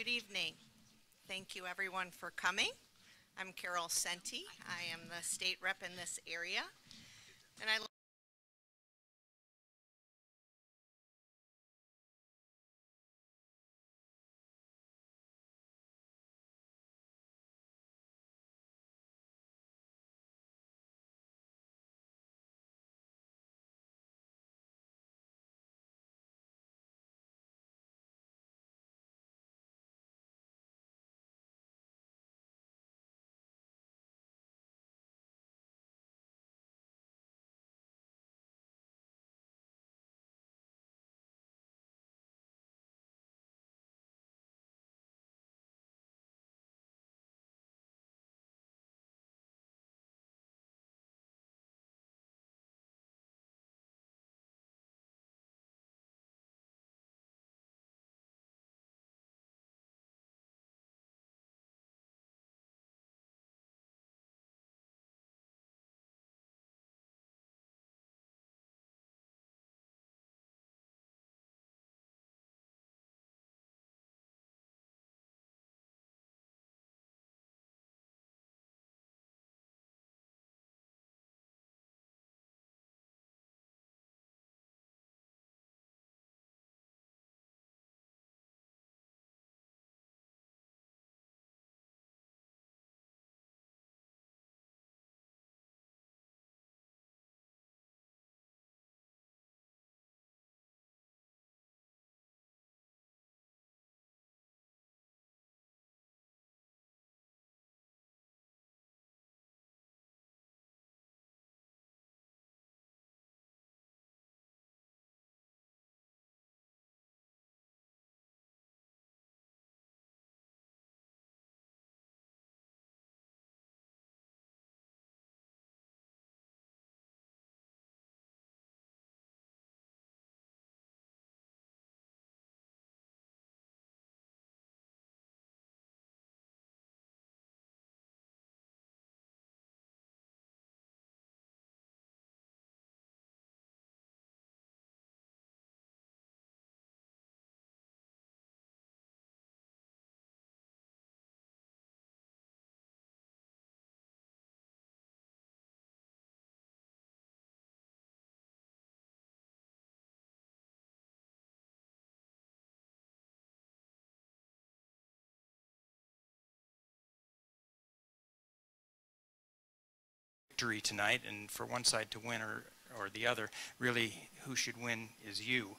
Good evening. Thank you everyone for coming. I'm Carol Senti. I am the state rep in this area. And I tonight, and for one side to win or the other, really who should win is you.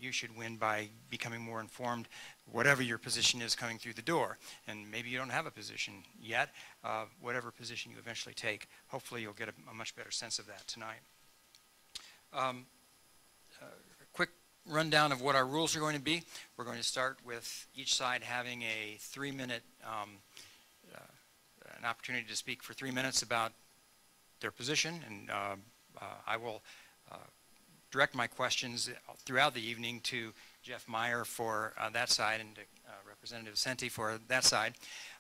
You should win by becoming more informed, whatever your position is coming through the door. And maybe you don't have a position yet. Whatever position you eventually take, hopefully you'll get a much better sense of that tonight. A quick rundown of what our rules are going to be. We're going to start with each side having a 3-minute an opportunity to speak for 3 minutes about their position, and I will direct my questions throughout the evening to Geoff Meyer for that side and to Representative Senti for that side,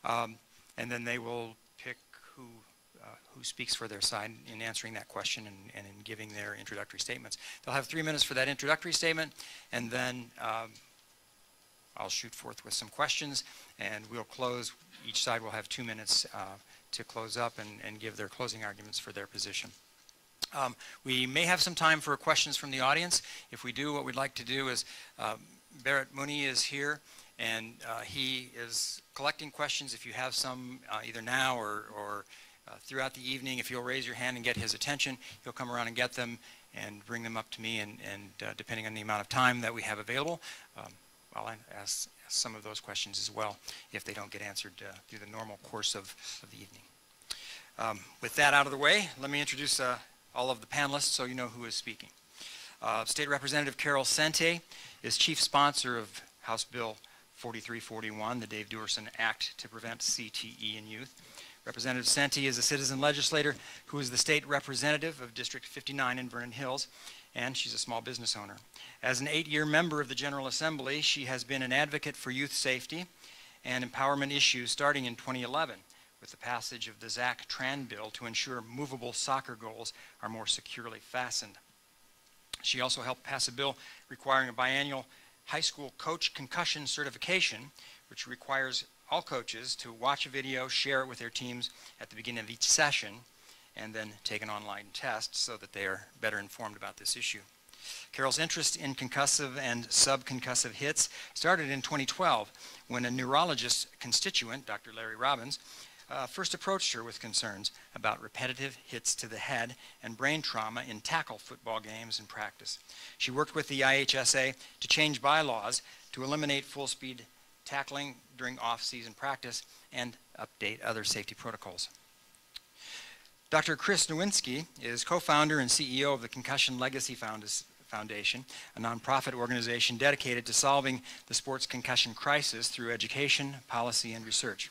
and then they will pick who speaks for their side in answering that question and in giving their introductory statements. They'll have 3 minutes for that introductory statement, and then I'll shoot forth with some questions, and we'll close. Each side will have 2 minutes to close up and give their closing arguments for their position. We may have some time for questions from the audience. If we do, what we'd like to do is, Barrett Mooney is here, and he is collecting questions. If you have some either now or throughout the evening, if you'll raise your hand and get his attention, he'll come around and get them and bring them up to me, and depending on the amount of time that we have available, I'll ask some of those questions as well if they don't get answered through the normal course of the evening. With that out of the way, let me introduce all of the panelists so you know who is speaking. State Representative Carol Senti is chief sponsor of House Bill 4341, the Dave Duerson Act to Prevent CTE in Youth. Representative Senti is a citizen legislator who is the state representative of District 59 in Vernon Hills, and she's a small business owner. As an 8-year member of the General Assembly, she has been an advocate for youth safety and empowerment issues starting in 2011 with the passage of the Zach Tran bill to ensure movable soccer goals are more securely fastened. She also helped pass a bill requiring a biannual high school coach concussion certification, which requires all coaches to watch a video, share it with their teams at the beginning of each session, and then take an online test so that they are better informed about this issue. Carol's interest in concussive and subconcussive hits started in 2012 when a neurologist constituent, Dr. Larry Robbins, first approached her with concerns about repetitive hits to the head and brain trauma in tackle football games and practice. She worked with the IHSA to change bylaws to eliminate full-speed tackling during off-season practice and update other safety protocols. Dr. Chris Nowinski is co-founder and CEO of the Concussion Legacy Foundation, a nonprofit organization dedicated to solving the sports concussion crisis through education, policy, and research.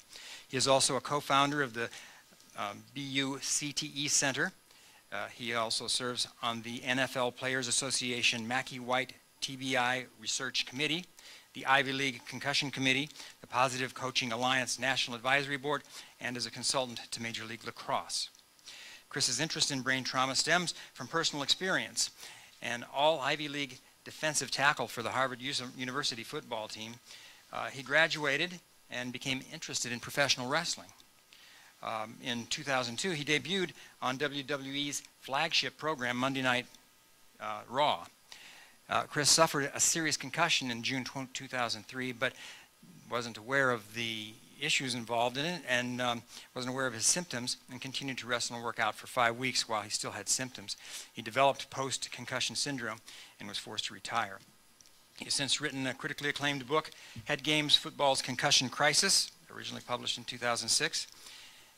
He is also a co-founder of the BU CTE Center. He also serves on the NFL Players Association Mackey White TBI Research Committee, the Ivy League Concussion Committee, the Positive Coaching Alliance National Advisory Board, and as a consultant to Major League Lacrosse. Chris's interest in brain trauma stems from personal experience. And all Ivy League defensive tackle for the Harvard University football team, he graduated and became interested in professional wrestling. In 2002, he debuted on WWE's flagship program, Monday Night Raw. Chris suffered a serious concussion in June 2003, but wasn't aware of the issues involved in it and wasn't aware of his symptoms and continued to wrestle and work out for 5 weeks while he still had symptoms. He developed post-concussion syndrome and was forced to retire. He has since written a critically acclaimed book, Head Games, Football's Concussion Crisis, originally published in 2006,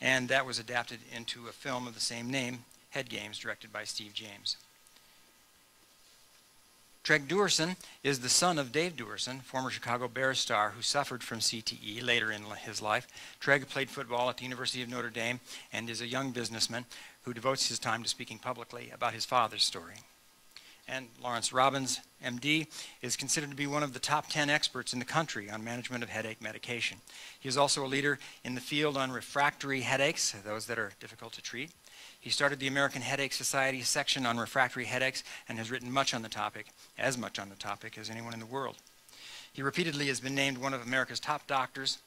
and that was adapted into a film of the same name, Head Games, directed by Steve James. Tregg Duerson is the son of Dave Duerson, former Chicago Bears star who suffered from CTE later in his life. Tregg played football at the University of Notre Dame and is a young businessman who devotes his time to speaking publicly about his father's story. And Lawrence Robbins, MD, is considered to be one of the top 10 experts in the country on management of headache medication. He is also a leader in the field on refractory headaches, those that are difficult to treat. He started the American Headache Society section on refractory headaches and has written much on the topic, as much on the topic as anyone in the world. He repeatedly has been named one of America's top doctors.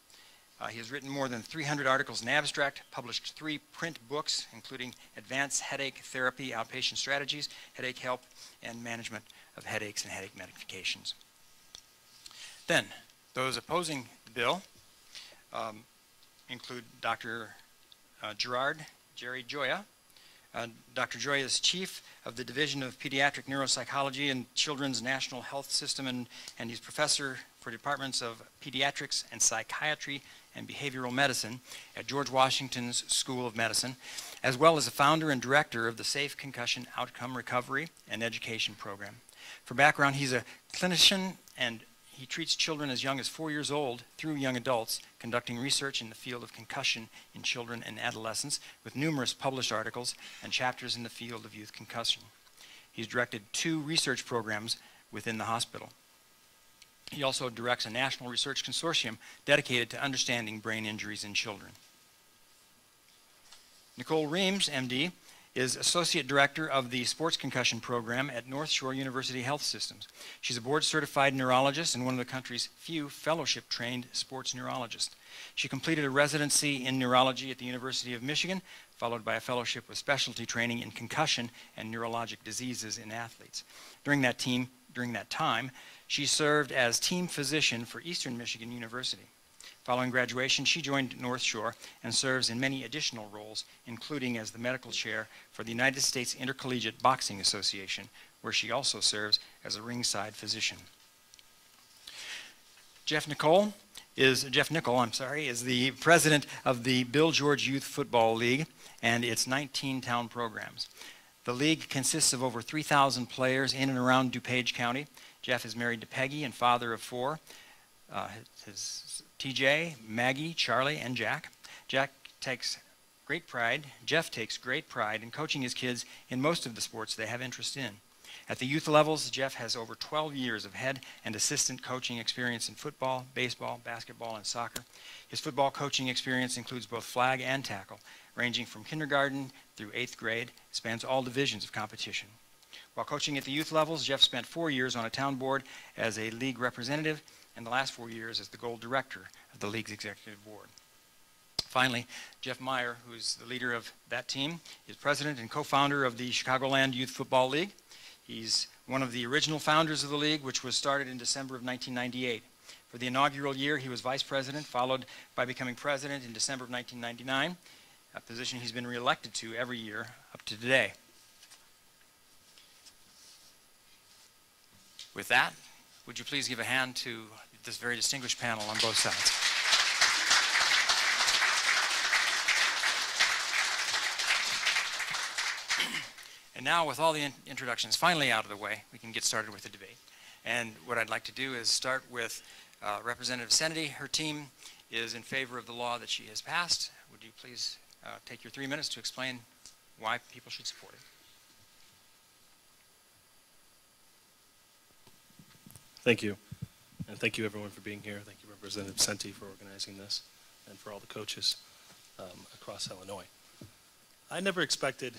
He has written more than 300 articles in abstract, published 3 print books, including Advanced Headache Therapy, Outpatient Strategies, Headache Help, and Management of Headaches and Headache Medications. Then, those opposing the bill include Dr. Gerard, Jerry Gioia. Dr. Gioia is chief of the Division of Pediatric Neuropsychology and Children's National Health System, and he's professor for departments of pediatrics and psychiatry and behavioral medicine at George Washington's School of Medicine, as well as a founder and director of the Safe Concussion Outcome Recovery and Education Program. For background, he's a clinician and he treats children as young as 4 years old through young adults, conducting research in the field of concussion in children and adolescents with numerous published articles and chapters in the field of youth concussion. He's directed 2 research programs within the hospital. He also directs a national research consortium dedicated to understanding brain injuries in children. Nicole Reams, MD, is Associate Director of the Sports Concussion Program at North Shore University Health Systems. She's a board-certified neurologist and one of the country's few fellowship-trained sports neurologists. She completed a residency in neurology at the University of Michigan, followed by a fellowship with specialty training in concussion and neurologic diseases in athletes. During that time, she served as team physician for Eastern Michigan University. Following graduation, she joined North Shore and serves in many additional roles, including as the medical chair for the United States Intercollegiate Boxing Association, where she also serves as a ringside physician. Geoff Nicoll is the president of the Bill George Youth Football League and its 19 town programs. The league consists of over 3,000 players in and around DuPage County. Geoff is married to Peggy and father of 4. His TJ, Maggie, Charlie, and Jack. Geoff takes great pride in coaching his kids in most of the sports they have interest in. At the youth levels, Geoff has over 12 years of head and assistant coaching experience in football, baseball, basketball, and soccer. His football coaching experience includes both flag and tackle, ranging from kindergarten through 8th grade, spans all divisions of competition. While coaching at the youth levels, Geoff spent 4 years on a town board as a league representative, and the last 4 years as the Gold Director of the League's Executive Board. Finally, Geoff Meyer, who is the leader of that team, is president and co-founder of the Chicagoland Youth Football League. He's one of the original founders of the league, which was started in December of 1998. For the inaugural year, he was vice president, followed by becoming president in December of 1999, a position he's been reelected to every year up to today. With that, would you please give a hand to this very distinguished panel on both sides? And now, with all the introductions finally out of the way, we can get started with the debate. And what I'd like to do is start with Representative Sennedy. Her team is in favor of the law that she has passed. Would you please take your 3 minutes to explain why people should support it? Thank you. And thank you, everyone, for being here. Thank you, Representative Senti, for organizing this, and for all the coaches across Illinois. I never expected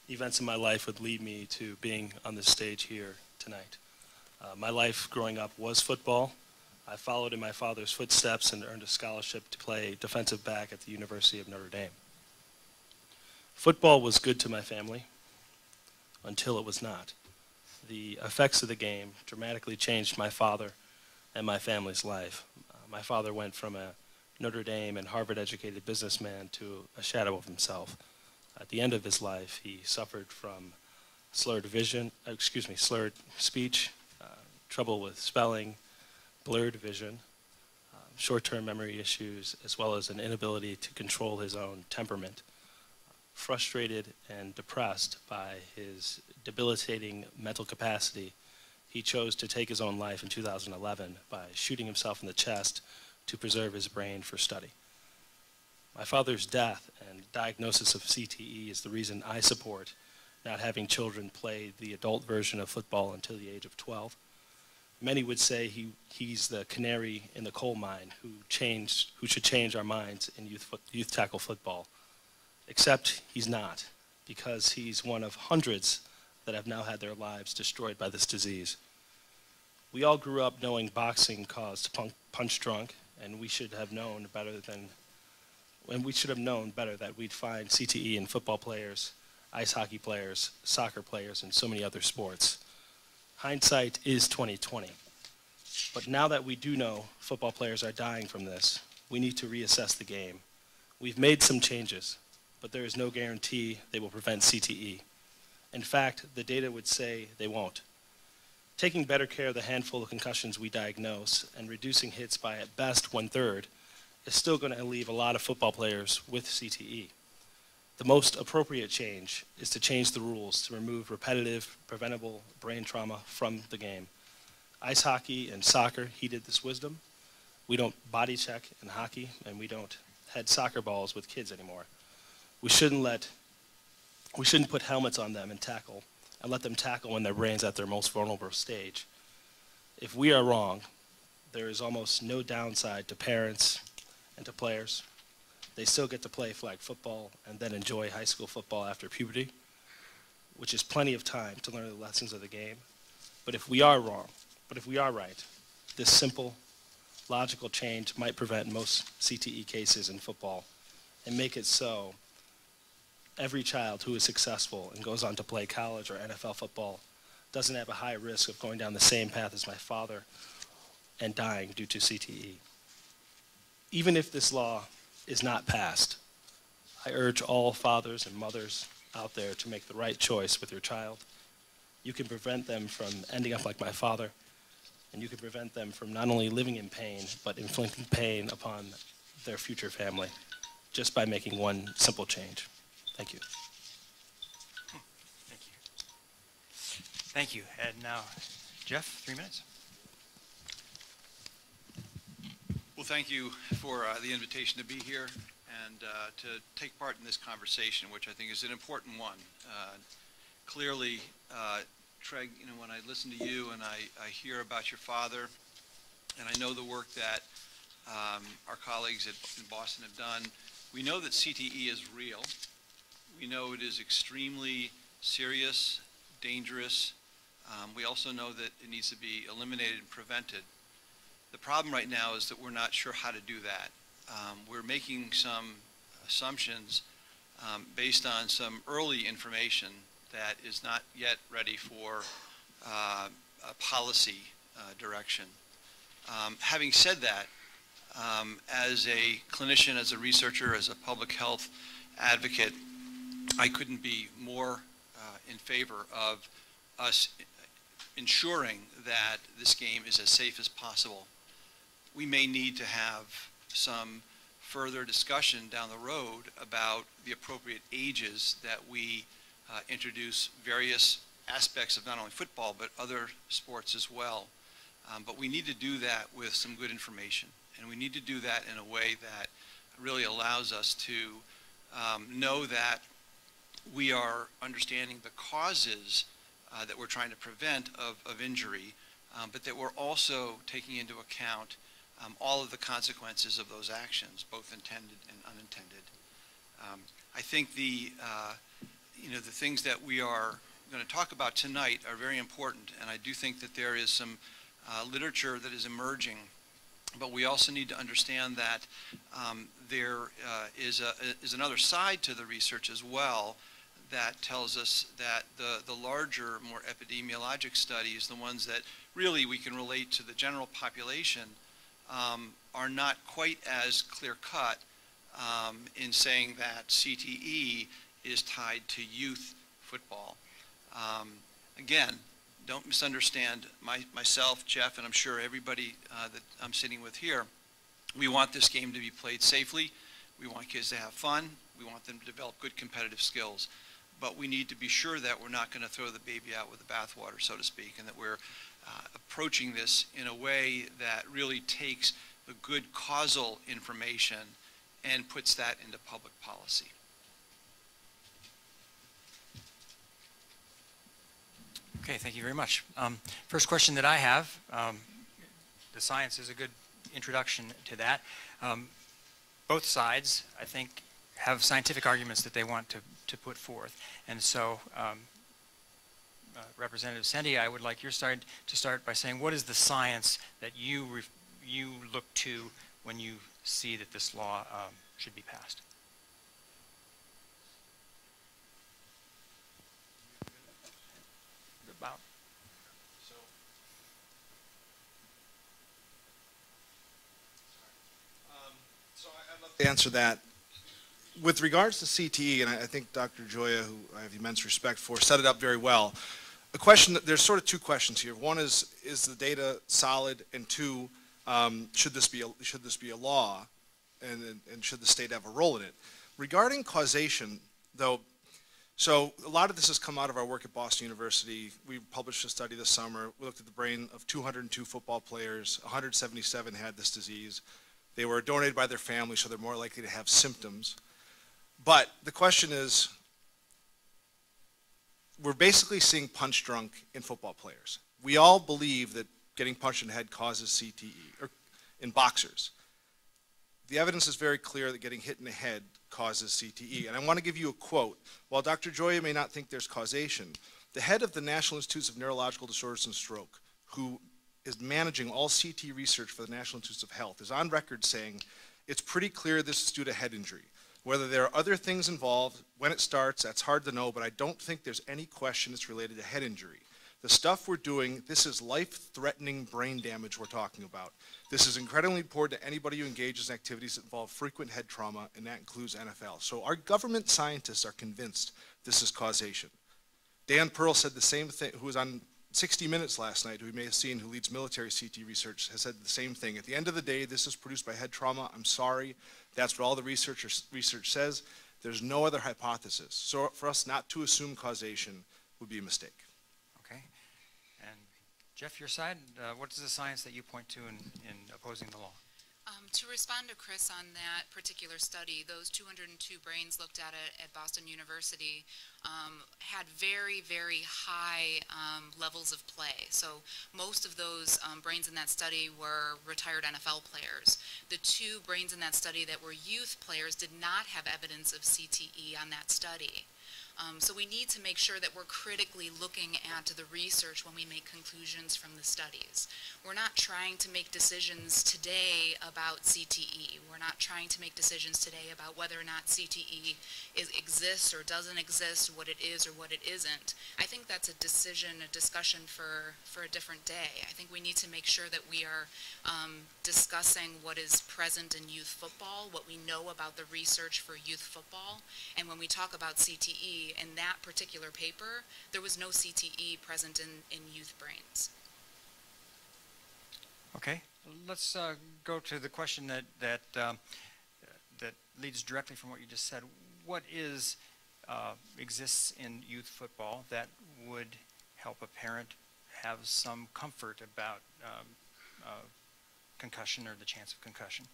events in my life would lead me to being on this stage here tonight. My life growing up was football. I followed in my father's footsteps and earned a scholarship to play defensive back at the University of Notre Dame. Football was good to my family until it was not. The effects of the game dramatically changed my father and my family's life. My father went from a Notre Dame and Harvard-educated businessman to a shadow of himself. At the end of his life, he suffered from slurred speech, trouble with spelling, blurred vision, short-term memory issues, as well as an inability to control his own temperament. Frustrated and depressed by his debilitating mental capacity, he chose to take his own life in 2011 by shooting himself in the chest to preserve his brain for study. My father's death and diagnosis of CTE is the reason I support not having children play the adult version of football until the age of 12. Many would say he's the canary in the coal mine who should change our minds in youth tackle football. Except he's not, because he's one of hundreds that have now had their lives destroyed by this disease. We all grew up knowing boxing caused punch drunk, and we should have known better that we'd find CTE in football players, ice hockey players, soccer players, and so many other sports. Hindsight is 20/20. But now that we do know football players are dying from this, we need to reassess the game. We've made some changes, but there is no guarantee they will prevent CTE. In fact, the data would say they won't. Taking better care of the handful of concussions we diagnose and reducing hits by at best 1/3 is still going to leave a lot of football players with CTE. The most appropriate change is to change the rules to remove repetitive, preventable brain trauma from the game. Ice hockey and soccer heeded this wisdom. We don't body check in hockey, and we don't head soccer balls with kids anymore. We shouldn't put helmets on them and let them tackle when their brain's at their most vulnerable stage. If we are wrong, there is almost no downside to parents and to players. They still get to play flag football and then enjoy high school football after puberty, which is plenty of time to learn the lessons of the game. But if we are right, this simple, logical change might prevent most CTE cases in football and make it so every child who is successful and goes on to play college or NFL football doesn't have a high risk of going down the same path as my father and dying due to CTE. Even if this law is not passed, I urge all fathers and mothers out there to make the right choice with your child. You can prevent them from ending up like my father, and you can prevent them from not only living in pain, but inflicting pain upon their future family just by making one simple change. Thank you. Thank you. Thank you. And now, Geoff, 3 minutes. Well, thank you for the invitation to be here and to take part in this conversation, which I think is an important one. Clearly, Tregg, when I listen to you and I hear about your father, and I know the work that our colleagues in Boston have done, we know that CTE is real. We know it is extremely serious, dangerous. We also know that it needs to be eliminated and prevented. The problem right now is that we're not sure how to do that. We're making some assumptions based on some early information that is not yet ready for a policy direction. Having said that, as a clinician, as a researcher, as a public health advocate, I couldn't be more in favor of us ensuring that this game is as safe as possible. We may need to have some further discussion down the road about the appropriate ages that we introduce various aspects of not only football but other sports as well. But we need to do that with some good information, and we need to do that in a way that really allows us to know that we are understanding the causes that we're trying to prevent of injury, but that we're also taking into account all of the consequences of those actions, both intended and unintended. I think the things that we are going to talk about tonight are very important, and I do think that there is some literature that is emerging, but we also need to understand that there is another side to the research as well that tells us that the larger, more epidemiologic studies, the ones that really we can relate to the general population, are not quite as clear-cut in saying that CTE is tied to youth football. Again, don't misunderstand myself, Geoff, and I'm sure everybody that I'm sitting with here. We want this game to be played safely. We want kids to have fun. We want them to develop good competitive skills. But we need to be sure that we're not going to throw the baby out with the bathwater, so to speak, and that we're approaching this in a way that really takes the good causal information and puts that into public policy. Okay, thank you very much. First question that I have, the science is a good introduction to that. Both sides, I think, have scientific arguments that they want to put forth. And so, Representative Senti, I would like your side to start by saying, what is the science that you look to when you see that this law should be passed? About. So I'd love to answer that. With regards to CTE, and I think Dr. Gioia, who I have immense respect for, set it up very well. A question, there's sort of two questions here. One is the data solid? And two, should this be a law? And should the state have a role in it? Regarding causation, though, so a lot of this has come out of our work at Boston University. We published a study this summer. We looked at the brain of 202 football players. 177 had this disease. They were donated by their family, so they're more likely to have symptoms. But the question is, we're basically seeing punch drunk in football players. We all believe that getting punched in the head causes CTE, or in boxers. The evidence is very clear that getting hit in the head causes CTE. And I want to give you a quote. While Dr. Gioia may not think there's causation, the head of the National Institutes of Neurological Disorders and Stroke, who is managing all CT research for the National Institutes of Health, is on record saying it's pretty clear this is due to head injury. Whether there are other things involved, when it starts, that's hard to know, but I don't think there's any question it's related to head injury. The stuff we're doing, this is life-threatening brain damage we're talking about. This is incredibly important to anybody who engages in activities that involve frequent head trauma, and that includes NFL. So our government scientists are convinced this is causation. Dan Pearl said the same thing, who was on 60 Minutes last night, who you may have seen, who leads military CT research, has said the same thing. At the end of the day, this is produced by head trauma. I'm sorry. That's what all the research says. There's no other hypothesis. So for us not to assume causation would be a mistake. Okay. And Geoff, your side, what is the science that you point to in opposing the law? To respond to Chris on that particular study, those 202 brains looked at Boston University had very, very high levels of play. So most of those brains in that study were retired NFL players. The two brains in that study that were youth players did not have evidence of CTE on that study. So we need to make sure that we're critically looking at the research when we make conclusions from the studies. We're not trying to make decisions today about CTE. We're not trying to make decisions today about whether or not CTE exists or doesn't exist, what it is or what it isn't. I think that's a discussion for a different day. I think we need to make sure that we are discussing what is present in youth football, what we know about the research for youth football, and when we talk about CTE, in that particular paper, there was no CTE present in youth brains. Okay, let's go to the question that leads directly from what you just said. What exists in youth football that would help a parent have some comfort about concussion or the chance of concussion?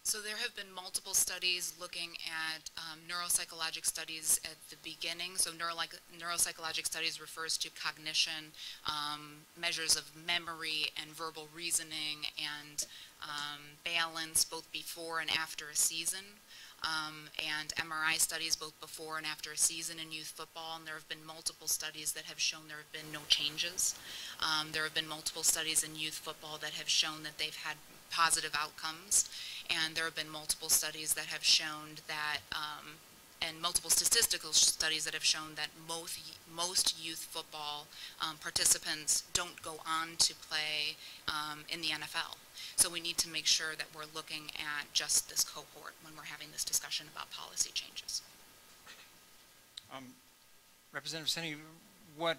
So there have been multiple studies looking at neuropsychologic studies at the beginning. So neuropsychologic studies refers to cognition, measures of memory and verbal reasoning and balance both before and after a season. And MRI studies both before and after a season in youth football, and there have been multiple studies that have shown there have been no changes. There have been multiple studies in youth football that have shown that they've had positive outcomes, and there have been multiple studies that have shown that, and multiple statistical studies that have shown that most youth football participants don't go on to play in the NFL. So we need to make sure that we're looking at just this cohort when we're having this discussion about policy changes. Representative Seni, what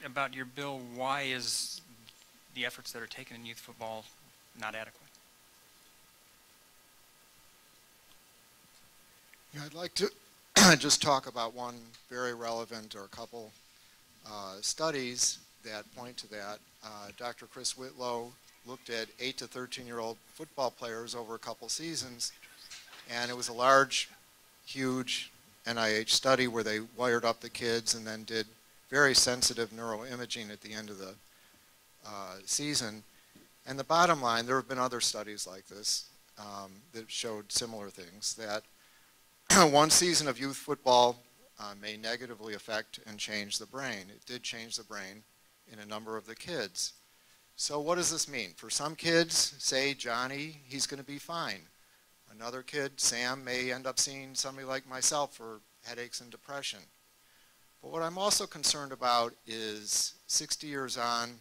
about your bill, why is the efforts that are taken in youth football not adequate? Yeah, I'd like to just talk about one very relevant, or a couple studies that point to that. Dr. Chris Whitlow looked at 8 to 13-year-old football players over a couple seasons, and it was a large, huge NIH study where they wired up the kids and then did very sensitive neuroimaging at the end of the season. And the bottom line, there have been other studies like this that showed similar things, that one season of youth football may negatively affect and change the brain. It did change the brain in a number of the kids. So what does this mean? For some kids, say Johnny, he's going to be fine. Another kid, Sam, may end up seeing somebody like myself for headaches and depression. But what I'm also concerned about is 60 years on,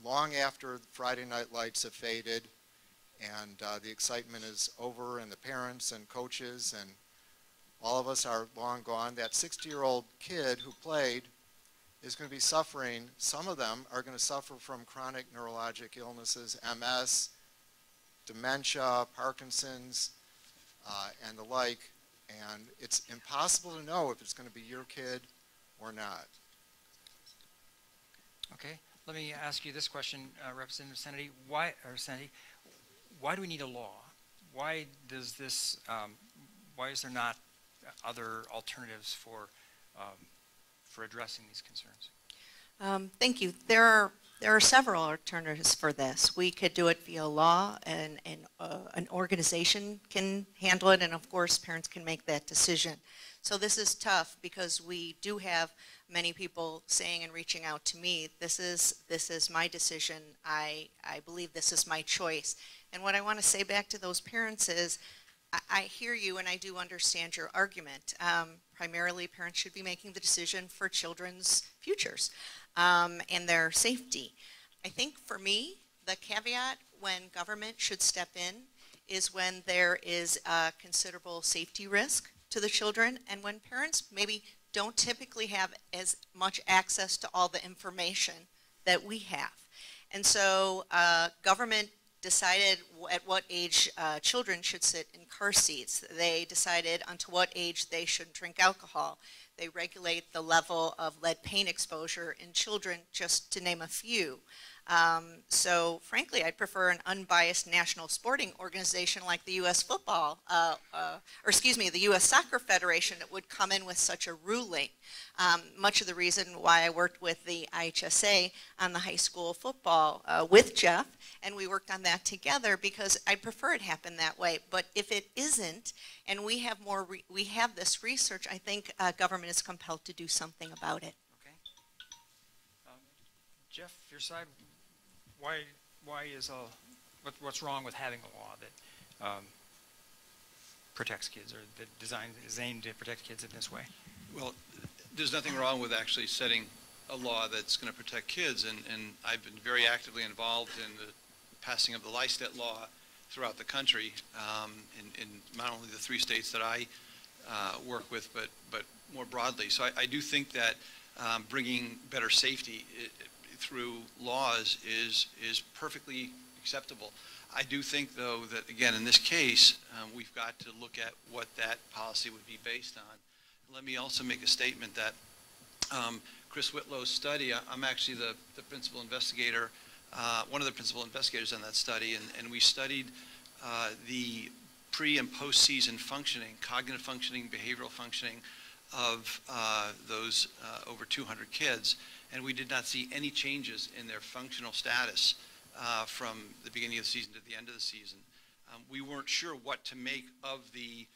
long after Friday night lights have faded and the excitement is over and the parents and coaches and all of us are long gone, that 60-year-old kid who played is going to be suffering. Some of them are going to suffer from chronic neurologic illnesses, MS, dementia, Parkinson's, and the like. And it's impossible to know if it's going to be your kid or not. Okay, let me ask you this question, Representative Seni. Why do we need a law? Why does this? Why is there not other alternatives for addressing these concerns? Thank you. There are several alternatives for this. We could do it via law, and an organization can handle it, and of course parents can make that decision. So this is tough because we do have many people saying and reaching out to me, this is my decision, I believe this is my choice. And what I want to say back to those parents is, I hear you and I do understand your argument. Primarily, parents should be making the decision for children's futures and their safety. I think for me, the caveat when government should step in is when there is a considerable safety risk to the children and when parents maybe don't typically have as much access to all the information that we have. And so government decided at what age children should sit in car seats. They decided until what age they should drink alcohol. They regulate the level of lead paint exposure in children, just to name a few. So frankly, I'd prefer an unbiased national sporting organization like the U.S. the U.S. Soccer Federation that would come in with such a ruling. Much of the reason why I worked with the IHSA on the high school football with Geoff, and we worked on that together because I prefer it happen that way. But if it isn't, and we have we have this research, I think government is compelled to do something about it. Okay. Geoff, your side, why is what's wrong with having a law that protects kids, or that is aimed to protect kids in this way? Well, there's nothing wrong with actually setting a law that's going to protect kids, and I've been very actively involved in the passing of the Lystet law throughout the country, in not only the 3 states that I work with, but more broadly. So I do think that bringing better safety through laws is perfectly acceptable. I do think, though, that, again, in this case, we've got to look at what that policy would be based on. Let me also make a statement that Chris Whitlow's study, I'm actually the principal investigator, one of the principal investigators on that study, and we studied the pre- and post-season functioning, cognitive functioning, behavioral functioning of those over 200 kids, and we did not see any changes in their functional status from the beginning of the season to the end of the season. We weren't sure what to make of the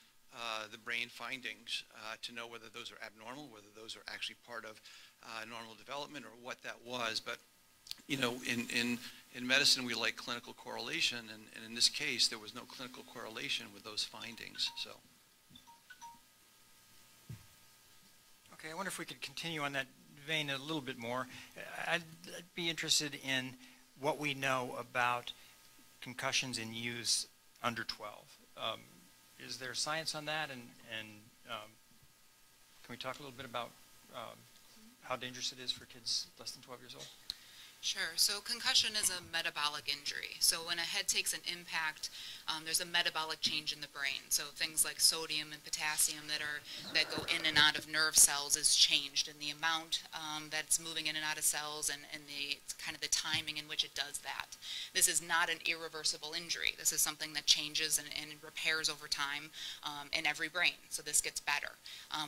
brain findings to know whether those are abnormal, whether those are actually part of normal development, or what that was. But you know, in medicine, we like clinical correlation, and in this case, there was no clinical correlation with those findings. So. Okay, I wonder if we could continue on that vein a little bit more. I'd be interested in what we know about concussions in youths under 12. Is there science on that, and can we talk a little bit about how dangerous it is for kids less than 12 years old? Sure. So concussion is a metabolic injury. So when a head takes an impact, there's a metabolic change in the brain. So things like sodium and potassium that go in and out of nerve cells is changed, and the amount that's moving in and out of cells, and the kind of the timing in which it does that. This is not an irreversible injury. This is something that changes and repairs over time in every brain. So this gets better.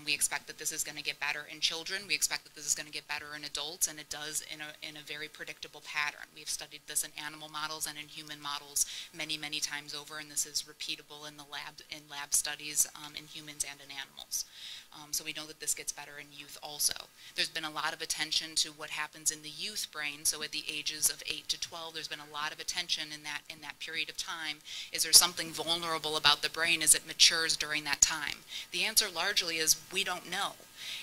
We expect that this is going to get better in children. We expect that this is going to get better in adults, and it does in a very predictable pattern. We've studied this in animal models and in human models many, many times over, and this is repeatable in the lab studies in humans and in animals. So we know that this gets better in youth also. There's been a lot of attention to what happens in the youth brain. So at the ages of 8 to 12, there's been a lot of attention in that period of time. Is there something vulnerable about the brain as it matures during that time? The answer largely is we don't know.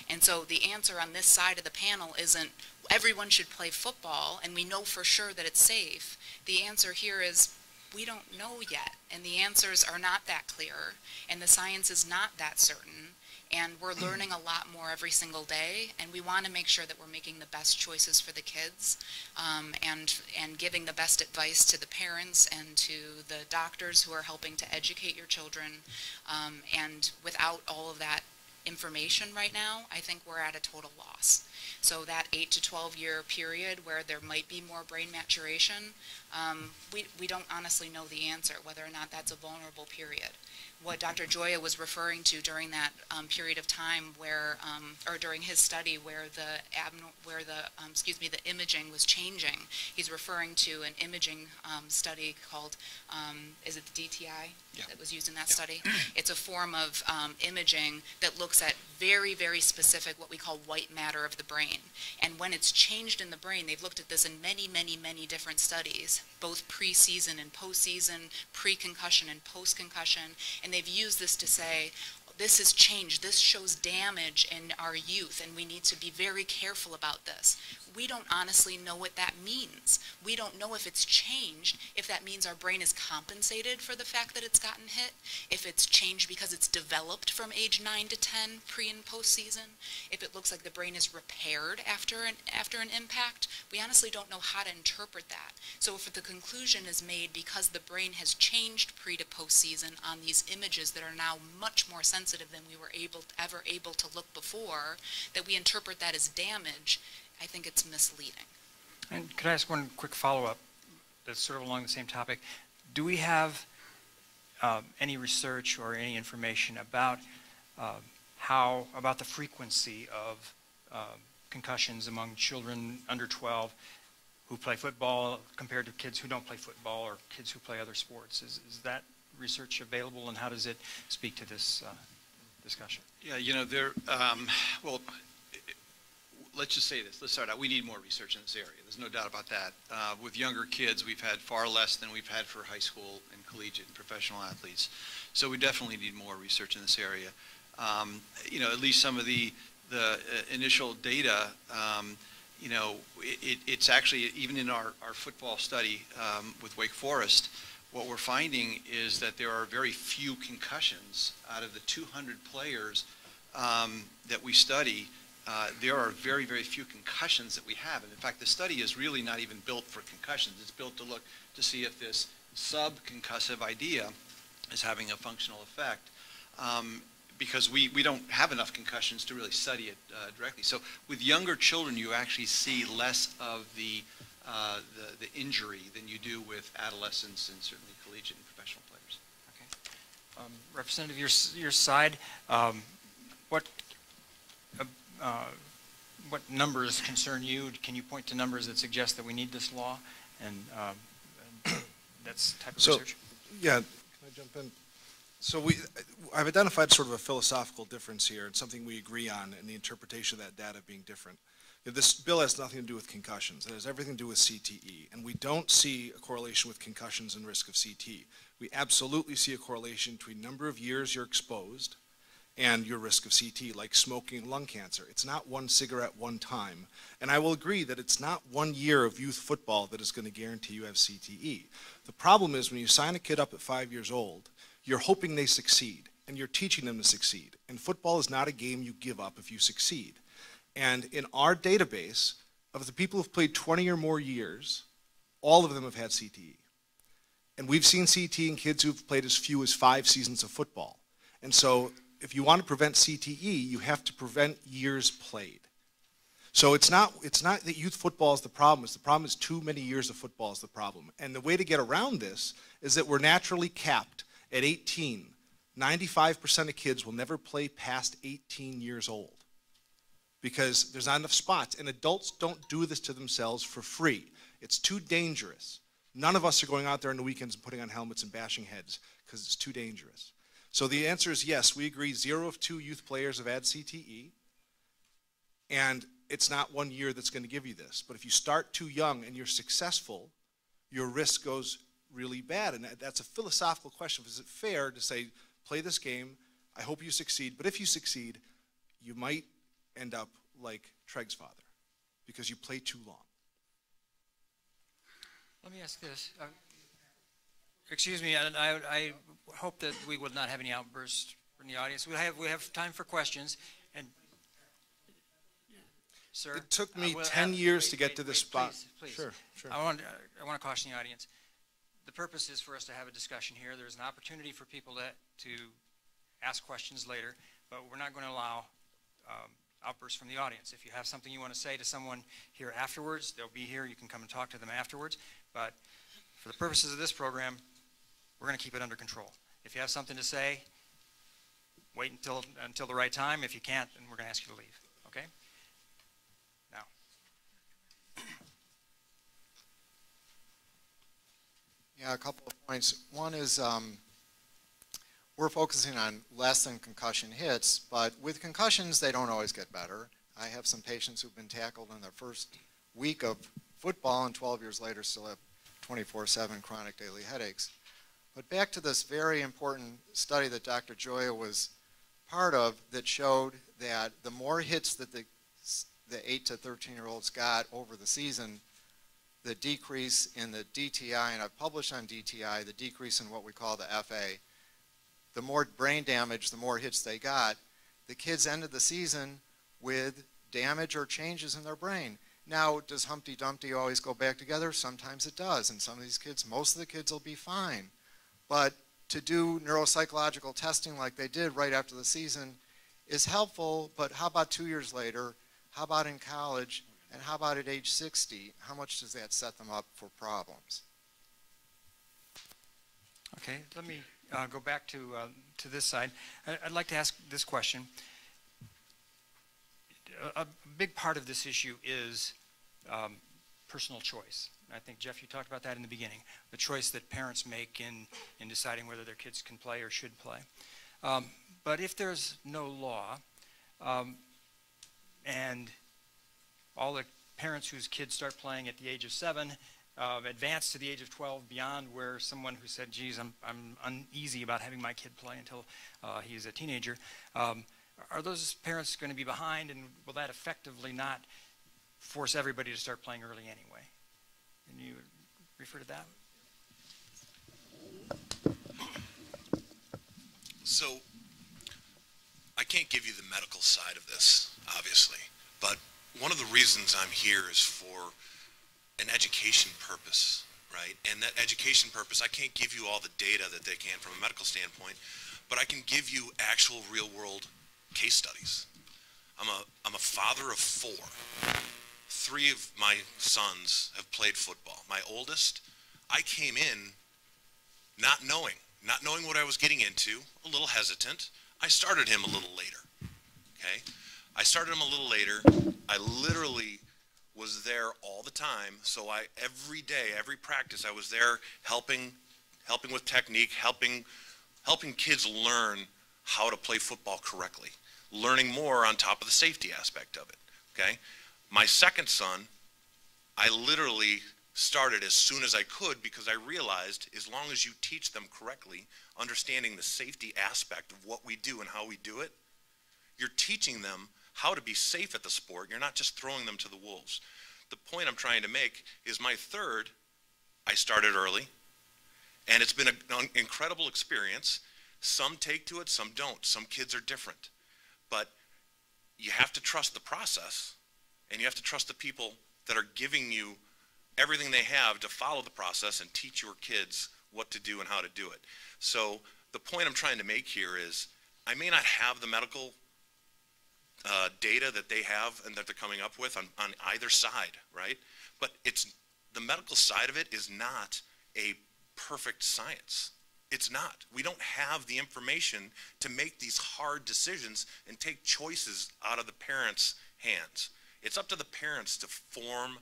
And so the answer on this side of the panel isn't everyone should play football and we know for sure that it's safe. The answer here is we don't know yet, and the answers are not that clear, and the science is not that certain, and we're learning a lot more every single day, and we want to make sure that we're making the best choices for the kids, and giving the best advice to the parents and to the doctors who are helping to educate your children, and without all of that information right now, I think we're at a total loss. So that 8 to 12 year period where there might be more brain maturation, we don't honestly know the answer, whether or not that's a vulnerable period. What Dr. Gioia was referring to during that period of time where, or during his study where the imaging was changing, he's referring to an imaging study called, is it the DTI that was used in that study? It's a form of imaging that looks at very, very specific, what we call white matter of the brain. And when it's changed in the brain, they've looked at this in many, many, many different studies, both pre-season and post-season, pre-concussion and post-concussion, and they've used this to say, this has changed, this shows damage in our youth, and we need to be very careful about this. We don't honestly know what that means. We don't know if it's changed, if that means our brain is compensated for the fact that it's gotten hit, if it's changed because it's developed from age 9 to 10, pre and post season, if it looks like the brain is repaired after an impact. We honestly don't know how to interpret that. So if the conclusion is made because the brain has changed pre to post season on these images that are now much more sensitive than we were ever able to look before, that we interpret that as damage, I think it's misleading. And could I ask one quick follow-up that's sort of along the same topic? Do we have any research or any information about about the frequency of concussions among children under 12 who play football compared to kids who don't play football or kids who play other sports? Is that research available, and how does it speak to this discussion? Yeah, well, let's just say this. Let's start out. We need more research in this area. There's no doubt about that. With younger kids, we've had far less than we've had for high school and collegiate and professional athletes. So we definitely need more research in this area. At least some of the initial data, it's actually, even in our football study with Wake Forest, what we're finding is that there are very few concussions out of the 200 players that we study. There are very, very few concussions that we have. And in fact, the study is really not even built for concussions. It's built to look to see if this subconcussive idea is having a functional effect. Because we don't have enough concussions to really study it directly. So with younger children, you actually see less of the injury than you do with adolescents and certainly collegiate and professional players. Okay. Representative, your side, what numbers concern you? Can you point to numbers that suggest that we need this law and that's type of research? Yeah, can I jump in? So I've identified sort of a philosophical difference here and something we agree on in the interpretation of that data being different. This bill has nothing to do with concussions. It has everything to do with CTE. And we don't see a correlation with concussions and risk of CTE. We absolutely see a correlation between number of years you're exposed and your risk of CTE, like smoking and lung cancer. It's not one cigarette one time. And I will agree that it's not 1 year of youth football that is going to guarantee you have CTE. The problem is when you sign a kid up at 5 years old, you're hoping they succeed, and you're teaching them to succeed. And football is not a game you give up if you succeed. And in our database, of the people who've played 20 or more years, all of them have had CTE. And we've seen CTE in kids who've played as few as 5 seasons of football. And so if you want to prevent CTE, you have to prevent years played. So it's not that youth football is the problem. The problem is too many years of football is the problem. And the way to get around this is that we're naturally capped at 18. 95% of kids will never play past 18 years old because there's not enough spots. And adults don't do this to themselves for free. It's too dangerous. None of us are going out there on the weekends and putting on helmets and bashing heads because it's too dangerous. So the answer is yes, we agree 0 of 2 youth players have had CTE. And it's not 1 year that's going to give you this. But if you start too young and you're successful, your risk goes really bad. And that's a philosophical question. Is it fair to say, play this game, I hope you succeed, but if you succeed, you might end up like Tregg's father because you play too long. Let me ask this. Excuse me, I hope that we will not have any outbursts from the audience. We have time for questions. And sir, it took me 10 years to get to this spot. Please. Sure. I want to caution the audience. The purpose is for us to have a discussion here. There's an opportunity for people to ask questions later, but we're not going to allow outbursts from the audience. If you have something you want to say to someone here afterwards, they'll be here. You can come and talk to them afterwards. But for the purposes of this program, we're going to keep it under control. If you have something to say, wait until the right time. If you can't, then we're going to ask you to leave. Okay? Now. Yeah, a couple of points. One is we're focusing on less than concussion hits, but with concussions, they don't always get better. I have some patients who've been tackled in their first week of football and 12 years later still have 24/7 chronic daily headaches. But back to this very important study that Dr. Gioia was part of that showed that the more hits that the 8 to 13-year-olds got over the season, the decrease in the DTI, and I've published on DTI, the decrease in what we call the FA, the more brain damage, the more hits they got, the kids ended the season with damage or changes in their brain. Now, does Humpty Dumpty always go back together? Sometimes it does, and some of these kids, most of the kids will be fine. But to do neuropsychological testing like they did right after the season is helpful, but how about 2 years later? How about in college? And how about at age 60? How much does that set them up for problems? Okay, let me go back to this side. I'd like to ask this question. A big part of this issue is personal choice. I think, Geoff, you talked about that in the beginning, the choice that parents make in deciding whether their kids can play or should play. But if there's no law, and all the parents whose kids start playing at the age of 7 advance to the age of 12 beyond where someone who said, geez, I'm uneasy about having my kid play until he's a teenager, are those parents going to be behind, and will that effectively not force everybody to start playing early anyway? Can you refer to that? So, I can't give you the medical side of this, obviously, but one of the reasons I'm here is for an education purpose, right? And that education purpose, I can't give you all the data that they can from a medical standpoint, but I can give you actual real-world case studies. I'm a father of 4. 3 of my sons have played football. My oldest, I came in not knowing what I was getting into, a little hesitant. I started him a little later, okay? I started him a little later. I literally was there all the time, so every day, every practice, I was there helping with technique, helping kids learn how to play football correctly, learning more on top of the safety aspect of it, okay? My second son, I literally started as soon as I could because I realized as long as you teach them correctly, understanding the safety aspect of what we do and how we do it, you're teaching them how to be safe at the sport. You're not just throwing them to the wolves. The point I'm trying to make is my third, I started early, and it's been an incredible experience. Some take to it, some don't. Some kids are different. But you have to trust the process, and you have to trust the people that are giving you everything they have to follow the process and teach your kids what to do and how to do it. So the point I'm trying to make here is I may not have the medical data that they have and that they're coming up with on either side, right? But the medical side of it is not a perfect science. It's not. We don't have the information to make these hard decisions and take choices out of the parents' hands. It's up to the parents to form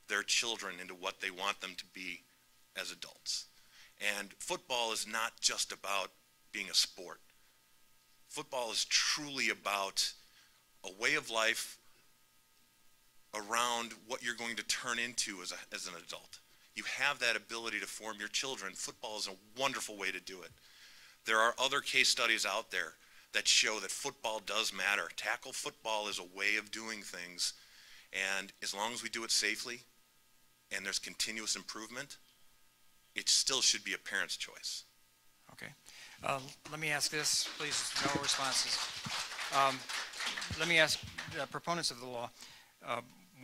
their children into what they want them to be as adults. And football is not just about being a sport. Football is truly about a way of life around what you're going to turn into as an adult. You have that ability to form your children. Football is a wonderful way to do it. There are other case studies out there that show that football does matter. Tackle football is a way of doing things, and as long as we do it safely and there's continuous improvement, it still should be a parent's choice. Okay. Let me ask this, please, no responses. Let me ask the proponents of the law,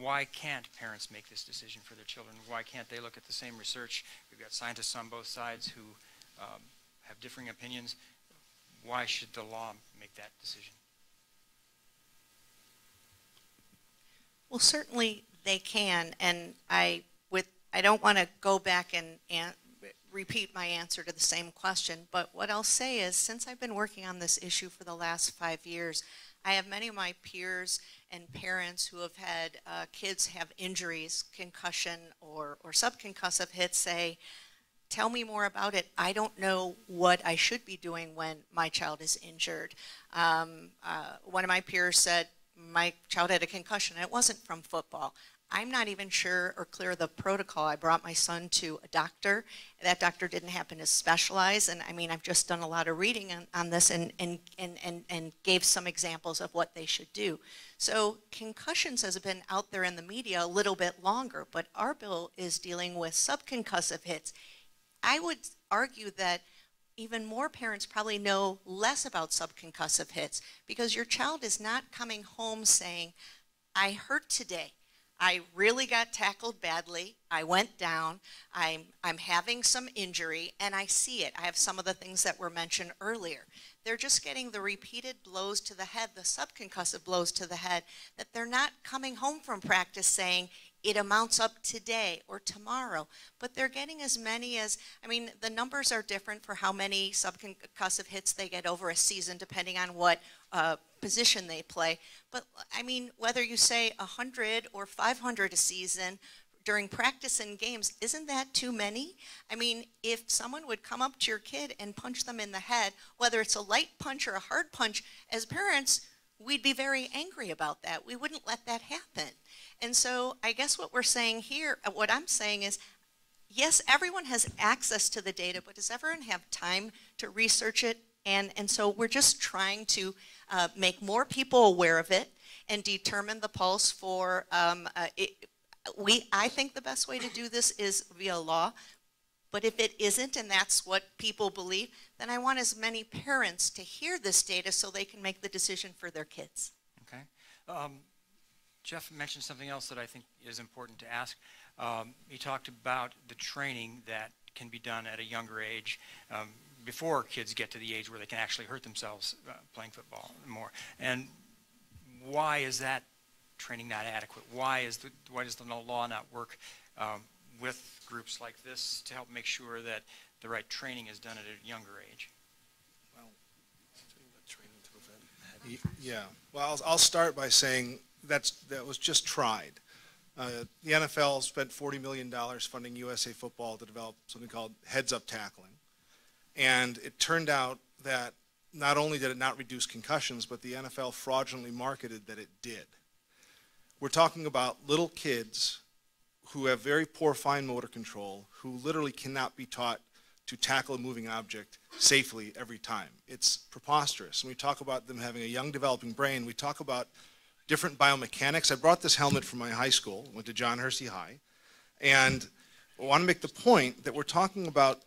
why can't parents make this decision for their children? Why can't they look at the same research? We've got scientists on both sides who have differing opinions. Why should the law make that decision? Well, certainly they can, and I don't want to go back and repeat my answer to the same question, but what I'll say is, since I've been working on this issue for the last 5 years, I have many of my peers and parents who have had kids have injuries, concussion or subconcussive hits say, tell me more about it. I don't know what I should be doing when my child is injured. One of my peers said, my child had a concussion, and it wasn't from football. I'm not even sure or clear of the protocol. I brought my son to a doctor. That doctor didn't happen to specialize, and I mean, I've just done a lot of reading on this and gave some examples of what they should do. So concussions has been out there in the media a little bit longer, but our bill is dealing with subconcussive hits. I would argue that even more parents probably know less about subconcussive hits because your child is not coming home saying, I hurt today. I really got tackled badly. I went down. I'm having some injury, and I see it. I have some of the things that were mentioned earlier. They're just getting the repeated blows to the head, the subconcussive blows to the head, that they're not coming home from practice saying, it amounts up today or tomorrow, but they're getting as many as, I mean, the numbers are different for how many subconcussive hits they get over a season, depending on what position they play. But I mean, whether you say 100 or 500 a season during practice and games, isn't that too many? I mean, if someone would come up to your kid and punch them in the head, whether it's a light punch or a hard punch, as parents, we'd be very angry about that. We wouldn't let that happen. And so I guess what we're saying here, what I'm saying is, yes, everyone has access to the data, but does everyone have time to research it? And so we're just trying to make more people aware of it and determine the pulse for, I think the best way to do this is via law, but if it isn't and that's what people believe, then I want as many parents to hear this data so they can make the decision for their kids. Okay. Geoff mentioned something else that I think is important to ask. He talked about the training that can be done at a younger age before kids get to the age where they can actually hurt themselves playing football more. And why is that training not adequate? Why does the law not work with groups like this to help make sure that the right training is done at a younger age? Yeah, well, I'll start by saying that was just tried. The NFL spent $40 million funding USA Football to develop something called heads-up tackling. And it turned out that not only did it not reduce concussions, but the NFL fraudulently marketed that it did. We're talking about little kids who have very poor fine motor control, who literally cannot be taught to tackle a moving object safely every time. It's preposterous. When we talk about them having a young developing brain, we talk about different biomechanics. I brought this helmet from my high school, went to John Hersey High, and I want to make the point that we're talking about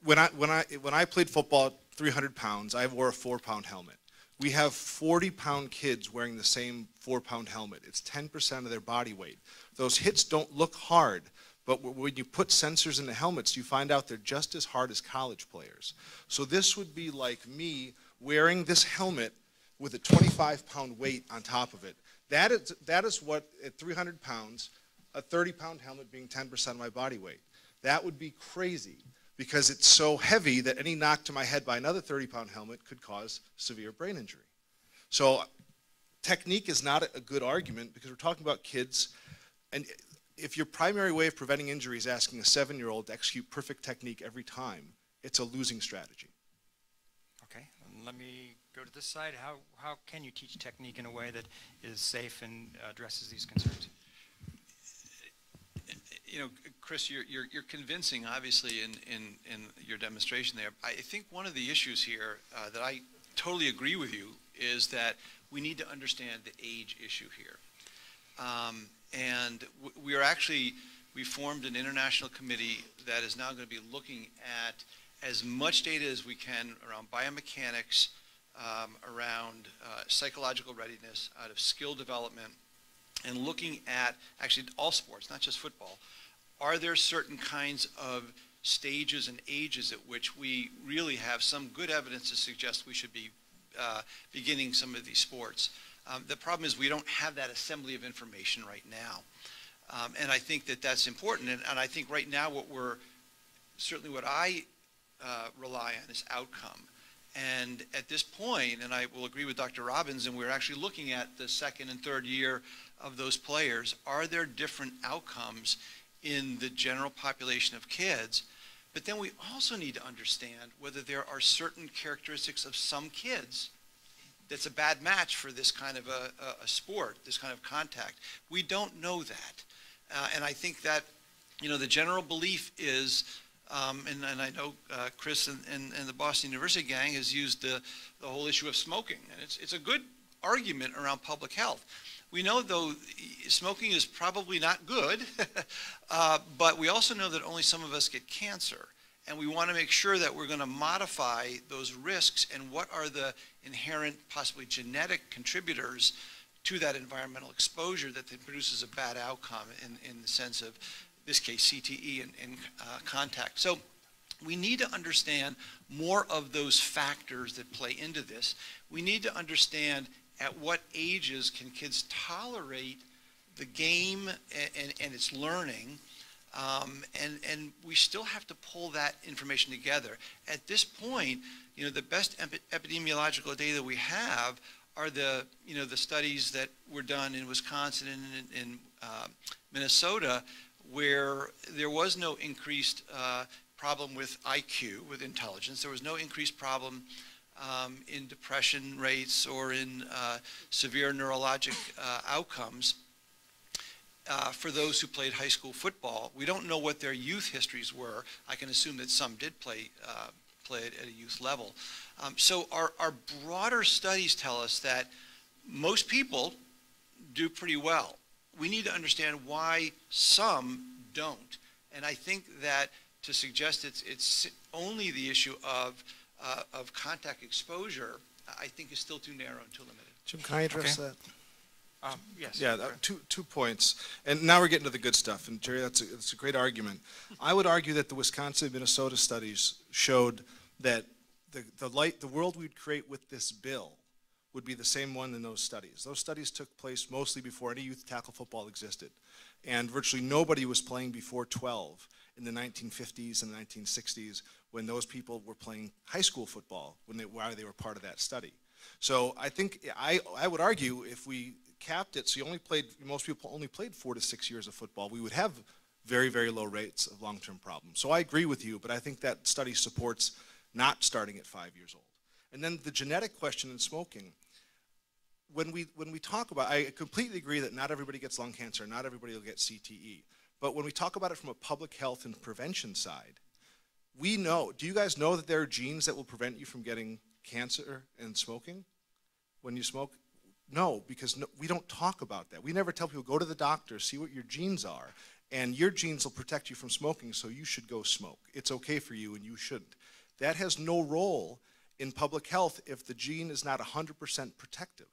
when I played football at 300 pounds, I wore a 4-pound helmet. We have 40-pound kids wearing the same 4-pound helmet. It's 10% of their body weight. Those hits don't look hard, but when you put sensors in the helmets, you find out they're just as hard as college players. So this would be like me wearing this helmet with a 25-pound weight on top of it. That is what, at 300 pounds, a 30-pound helmet being 10% of my body weight. That would be crazy because it's so heavy that any knock to my head by another 30-pound helmet could cause severe brain injury. So technique is not a good argument because we're talking about kids, and if your primary way of preventing injury is asking a 7-year-old to execute perfect technique every time, it's a losing strategy. Okay, let me go to this side. How can you teach technique in a way that is safe and addresses these concerns? You know, Chris, you're convincing, obviously, in your demonstration there. I think one of the issues here that I totally agree with you is that we need to understand the age issue here. And we formed an international committee that is now going to be looking at as much data as we can around biomechanics, around psychological readiness, out of skill development, and looking at actually all sports, not just football. Are there certain kinds of stages and ages at which we really have some good evidence to suggest we should be beginning some of these sports? The problem is we don't have that assembly of information right now. And I think that that's important. And I think right now certainly what I rely on is outcome. And at this point, and I will agree with Dr. Robbins, and we're actually looking at the second and third year of those players, are there different outcomes in the general population of kids? But then we also need to understand whether there are certain characteristics of some kids that's a bad match for this kind of a sport, this kind of contact. We don't know that. And I think that, you know, the general belief is, and I know Chris and the Boston University gang has used the whole issue of smoking. And it's a good argument around public health. We know, though, smoking is probably not good, but we also know that only some of us get cancer. And we want to make sure that we're going to modify those risks and what are the inherent, possibly genetic contributors to that environmental exposure that then produces a bad outcome in the sense of, this case, CTE and contact. So we need to understand more of those factors that play into this. We need to understand at what ages can kids tolerate the game and its learning, and we still have to pull that information together. At this point, you know, the best epidemiological data we have are the, you know, the studies that were done in Wisconsin and in Minnesota, where there was no increased problem with IQ, with intelligence. There was no increased problem in depression rates or in severe neurologic outcomes for those who played high school football. We don't know what their youth histories were. I can assume that some did play it at a youth level. So our broader studies tell us that most people do pretty well. We need to understand why some don't. And I think that to suggest it's only the issue of contact exposure, I think is still too narrow and too limited. Jim, can I address that? Yes. Yeah, two points. And now we're getting to the good stuff. And Jerry, that's a great argument. I would argue that the Wisconsin and Minnesota studies showed that the world we'd create with this bill would be the same one in those studies. Those studies took place mostly before any youth tackle football existed. And virtually nobody was playing before 12 in the 1950s and the 1960s when those people were playing high school football, while they were part of that study. So I think, I would argue if we capped it, so most people only played 4 to 6 years of football, we would have very, very low rates of long-term problems. So I agree with you, but I think that study supports not starting at 5 years old. And then the genetic question in smoking, when we talk about, I completely agree that not everybody gets lung cancer, not everybody will get CTE. But when we talk about it from a public health and prevention side, we know, do you guys know that there are genes that will prevent you from getting cancer and smoking when you smoke? No, because we don't talk about that. We never tell people, go to the doctor, see what your genes are, and your genes will protect you from smoking, so you should go smoke. It's okay for you and you shouldn't. That has no role in public health if the gene is not 100% protective.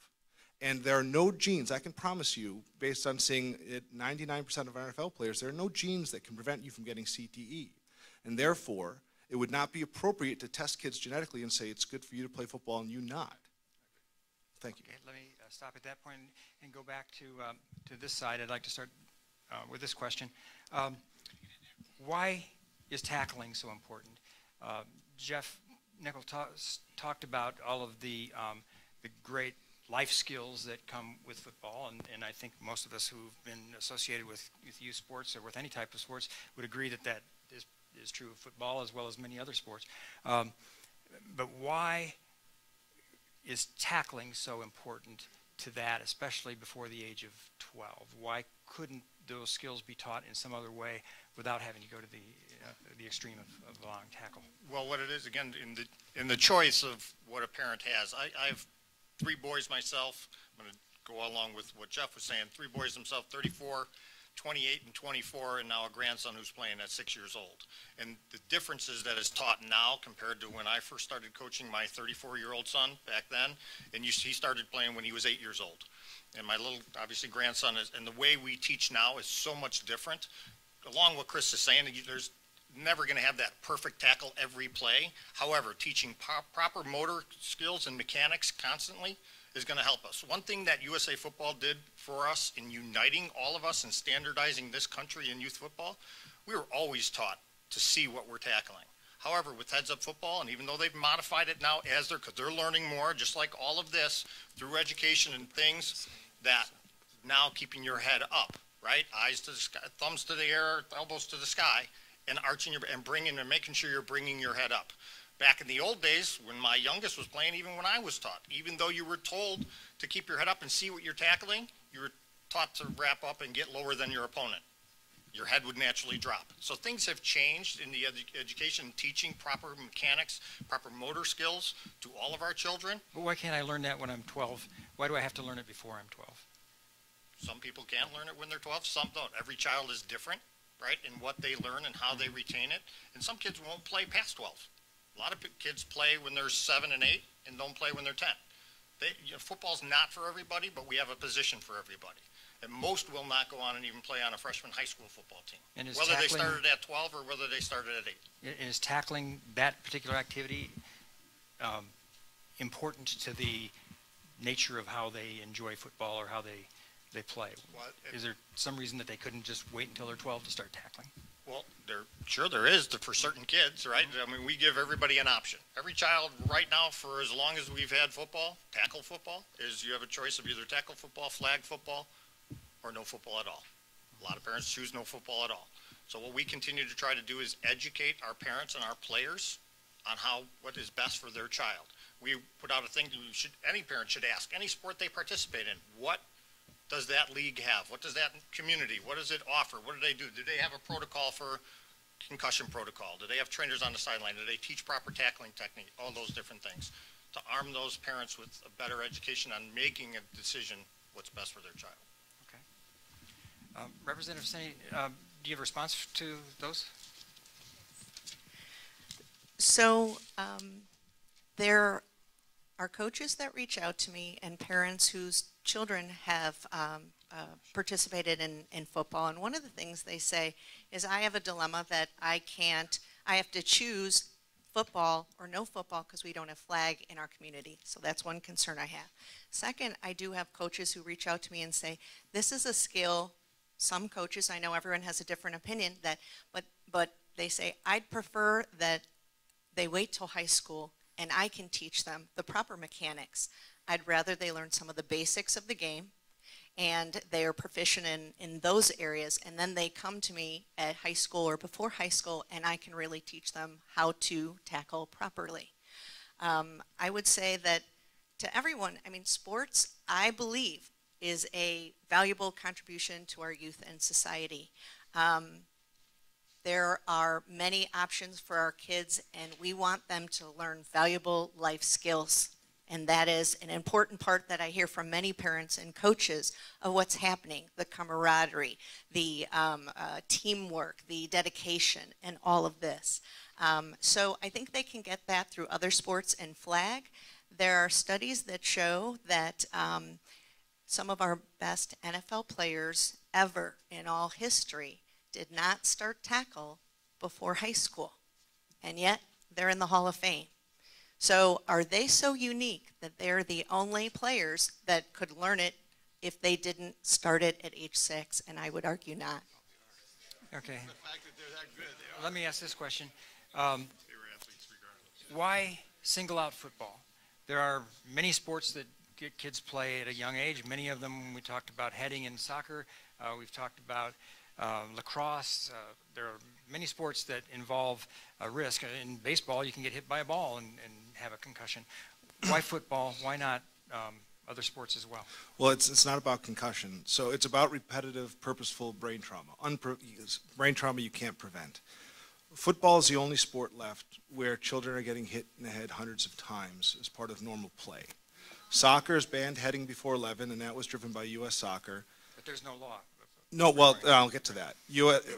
And there are no genes, I can promise you, based on seeing 99% of NFL players, there are no genes that can prevent you from getting CTE. And therefore, it would not be appropriate to test kids genetically and say it's good for you to play football and you not. Thank you. Okay, let me stop at that point and go back to this side. I'd like to start with this question. Why is tackling so important? Geoff, Nicoll talked about all of the great life skills that come with football, and I think most of us who've been associated with youth sports or with any type of sports would agree that that is true of football as well as many other sports. But why is tackling so important to that, especially before the age of 12? Why couldn't those skills be taught in some other way without having to go to the extreme of allowing tackle? Well, what it is, again, in the choice of what a parent has, I have 3 boys myself. I'm going to go along with what Geoff was saying. 3 boys himself, 34, 28, and 24, and now a grandson who's playing at 6 years old. And the differences that is taught now compared to when I first started coaching my 34-year-old son back then, and he started playing when he was 8 years old. And my little, obviously, grandson is, and the way we teach now is so much different. Along what Chris is saying, there's never going to have that perfect tackle every play. However, teaching proper motor skills and mechanics constantly is going to help us. One thing that USA Football did for us in uniting all of us and standardizing this country in youth football, we were always taught to see what we're tackling. However, with Heads Up Football, and even though they've modified it now because they're learning more, just like all of this, through education and things, that now keeping your head up, right? Eyes to the sky, thumbs to the air, elbows to the sky, and arching and making sure you're bringing your head up. Back in the old days, when my youngest was playing, even when I was taught, even though you were told to keep your head up and see what you're tackling, you were taught to wrap up and get lower than your opponent. Your head would naturally drop. So things have changed in the education, teaching proper mechanics, proper motor skills to all of our children. But why can't I learn that when I'm 12? Why do I have to learn it before I'm 12? Some people can learn it when they're 12, some don't. Every child is different, right, in what they learn and how they retain it. And some kids won't play past 12. A lot of kids play when they're 7 and 8 and don't play when they're 10. Football's not for everybody, but we have a position for everybody. And most will not go on and even play on a freshman high school football team, whether they started at 12 or whether they started at 8. Is tackling that particular activity important to the nature of how they enjoy football or how they play? Is there some reason that they couldn't just wait until they're 12 to start tackling? Well, sure there is for certain kids, right? I mean, we give everybody an option. Every child right now, for as long as we've had football, tackle football, is you have a choice of either tackle football, flag football, or no football at all. A lot of parents choose no football at all. So what we continue to try to do is educate our parents and our players on what is best for their child. We put out a thing any parent should ask, any sport they participate in, what does that league have? What does that community, what does it offer? What do they do? Do they have a protocol for concussion protocol? Do they have trainers on the sideline? Do they teach proper tackling technique? All those different things to arm those parents with a better education on making a decision what's best for their child. Okay. Representative Senni, do you have a response to those? So there are coaches that reach out to me and parents whose children have participated in football, and one of the things they say is, I have a dilemma that I have to choose football or no football because we don't have flag in our community. So that's one concern I have. Second, I do have coaches who reach out to me and say, this is a skill. Some coaches, I know everyone has a different opinion, but they say, I'd prefer that they wait till high school and I can teach them the proper mechanics. I'd rather they learn some of the basics of the game and they are proficient in those areas, and then they come to me at high school or before high school and I can really teach them how to tackle properly. I would say that to everyone, I mean, sports, I believe, is a valuable contribution to our youth and society. There are many options for our kids, and we want them to learn valuable life skills. And that is an important part that I hear from many parents and coaches of what's happening, the camaraderie, the teamwork, the dedication, and all of this. So I think they can get that through other sports and flag. There are studies that show that some of our best NFL players ever in all history did not start tackle before high school, and yet they're in the Hall of Fame. So are they so unique that they're the only players that could learn it if they didn't start it at age 6? And I would argue not. Okay. The fact that they're that good, they are. Let me ask this question. They were athletes regardless. Why single out football? There are many sports that kids play at a young age. Many of them, we talked about heading in soccer. We've talked about lacrosse. There are many sports that involve a risk. In baseball, you can get hit by a ball and have a concussion. Why football? Why not other sports as well? Well, it's not about concussion. So it's about repetitive, purposeful brain trauma. Brain trauma you can't prevent. Football is the only sport left where children are getting hit in the head hundreds of times as part of normal play. Soccer is banned heading before 11, and that was driven by U.S. Soccer. But there's no law. No, well, I'll get to that.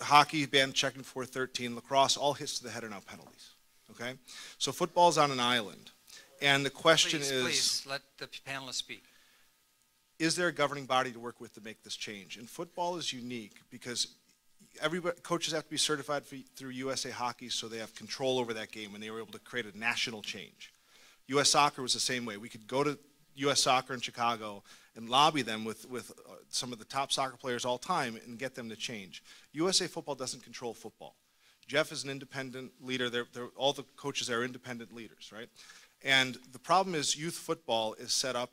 Hockey banned checking before 13. Lacrosse, all hits to the head are now penalties. Okay? So football's on an island. And the question is... Please, let the panelists speak. Is there a governing body to work with to make this change? And football is unique because coaches have to be certified through USA Hockey, so they have control over that game, and they were able to create a national change. U.S. Soccer was the same way. We could go to U.S. Soccer in Chicago and lobby them with some of the top soccer players all time and get them to change. USA Football doesn't control football. Geoff is an independent leader. All the coaches are independent leaders, right? And the problem is youth football is set up,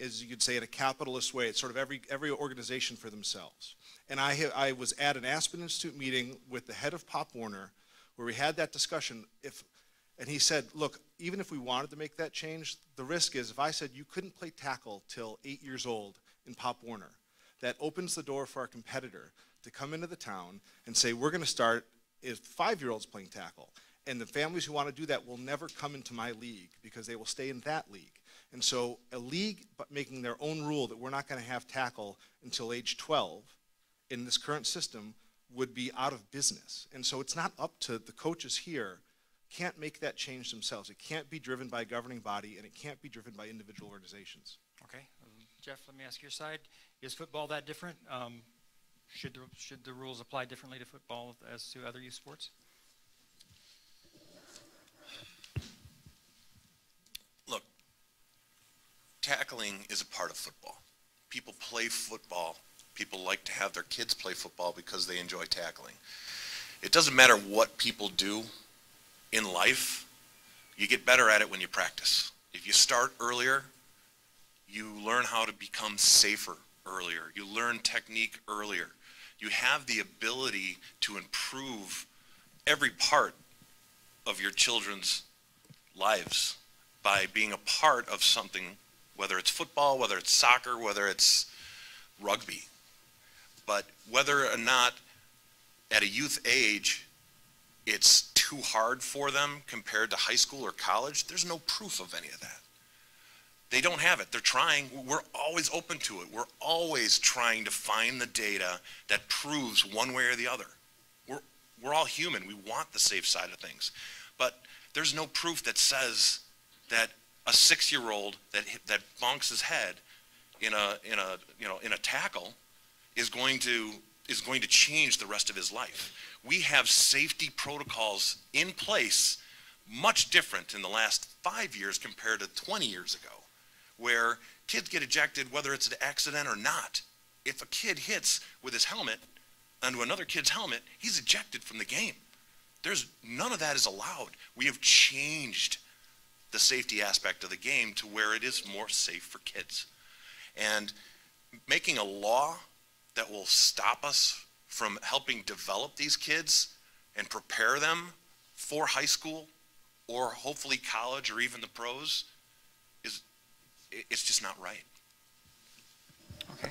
as you could say, in a capitalist way. It's sort of every organization for themselves. And I was at an Aspen Institute meeting with the head of Pop Warner where we had that discussion. And he said, look, even if we wanted to make that change, the risk is if I said you couldn't play tackle till 8 years old in Pop Warner, that opens the door for our competitor to come into the town and say, we're going to start 5-year-olds playing tackle. And the families who want to do that will never come into my league because they will stay in that league. And so a league making their own rule that we're not going to have tackle until age 12 in this current system would be out of business. And so it's not up to the coaches here can't make that change themselves. It can't be driven by a governing body, and it can't be driven by individual organizations. Okay, Geoff, let me ask your side. Is football that different? Should the rules apply differently to football as to other youth sports? Look, tackling is a part of football. People play football. People like to have their kids play football because they enjoy tackling. It doesn't matter what people do in life, you get better at it when you practice. If you start earlier, you learn how to become safer earlier. You learn technique earlier. You have the ability to improve every part of your children's lives by being a part of something, whether it's football, whether it's soccer, whether it's rugby. But whether or not at a youth age it's too hard for them compared to high school or college, there's no proof of any of that. They don't have it. They're trying. We're always open to it. We're always trying to find the data that proves one way or the other. We're all human. We want the safe side of things. But there's no proof that says that a 6-year-old that bonks his head in a tackle is going to change the rest of his life. We have safety protocols in place much different in the last 5 years compared to 20 years ago, where kids get ejected whether it's an accident or not. If a kid hits with his helmet onto another kid's helmet, he's ejected from the game. None of that is allowed. We have changed the safety aspect of the game to where it is more safe for kids. And making a law that will stop us from helping develop these kids and prepare them for high school or hopefully college or even the pros it's just not right. Okay.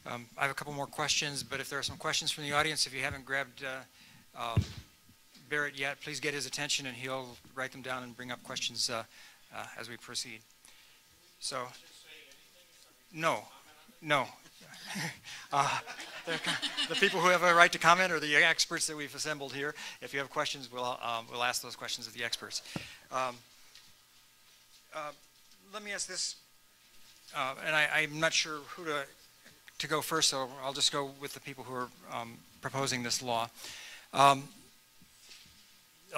I have a couple more questions, but if there are some questions from the audience, if you haven't grabbed Barrett yet, please get his attention and he'll write them down and bring up questions as we proceed. So, no. The people who have a right to comment are the experts that we've assembled here. If you have questions, we'll ask those questions of the experts. Let me ask this, and I'm not sure who to go first, so I'll just go with the people who are proposing this law. A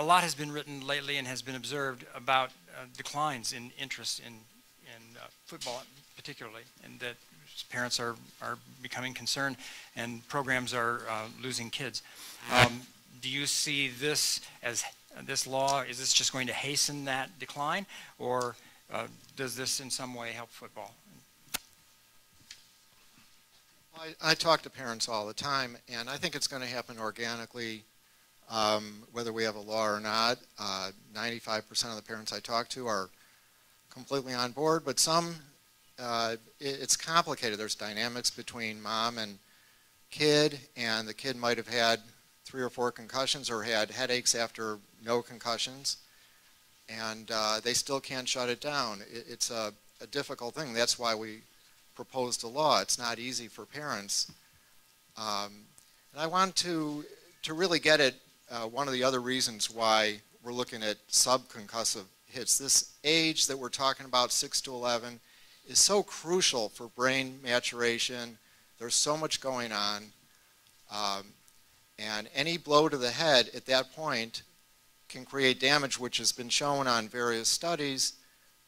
lot has been written lately and has been observed about declines in interest in football particularly, and that parents are becoming concerned and programs are losing kids. Do you see this as this law, is this just going to hasten that decline, or does this in some way help football? I talk to parents all the time, and I think it's going to happen organically, whether we have a law or not. 95% of the parents I talk to are completely on board, but some, it's complicated. There's dynamics between mom and kid, and the kid might have had 3 or 4 concussions or had headaches after no concussions, and they still can't shut it down. It's a difficult thing. That's why we proposed a law. It's not easy for parents. And I want to really get at one of the other reasons why we're looking at subconcussive hits. This age that we're talking about, 6 to 11, is so crucial for brain maturation. There's so much going on. And any blow to the head at that point can create damage, which has been shown on various studies,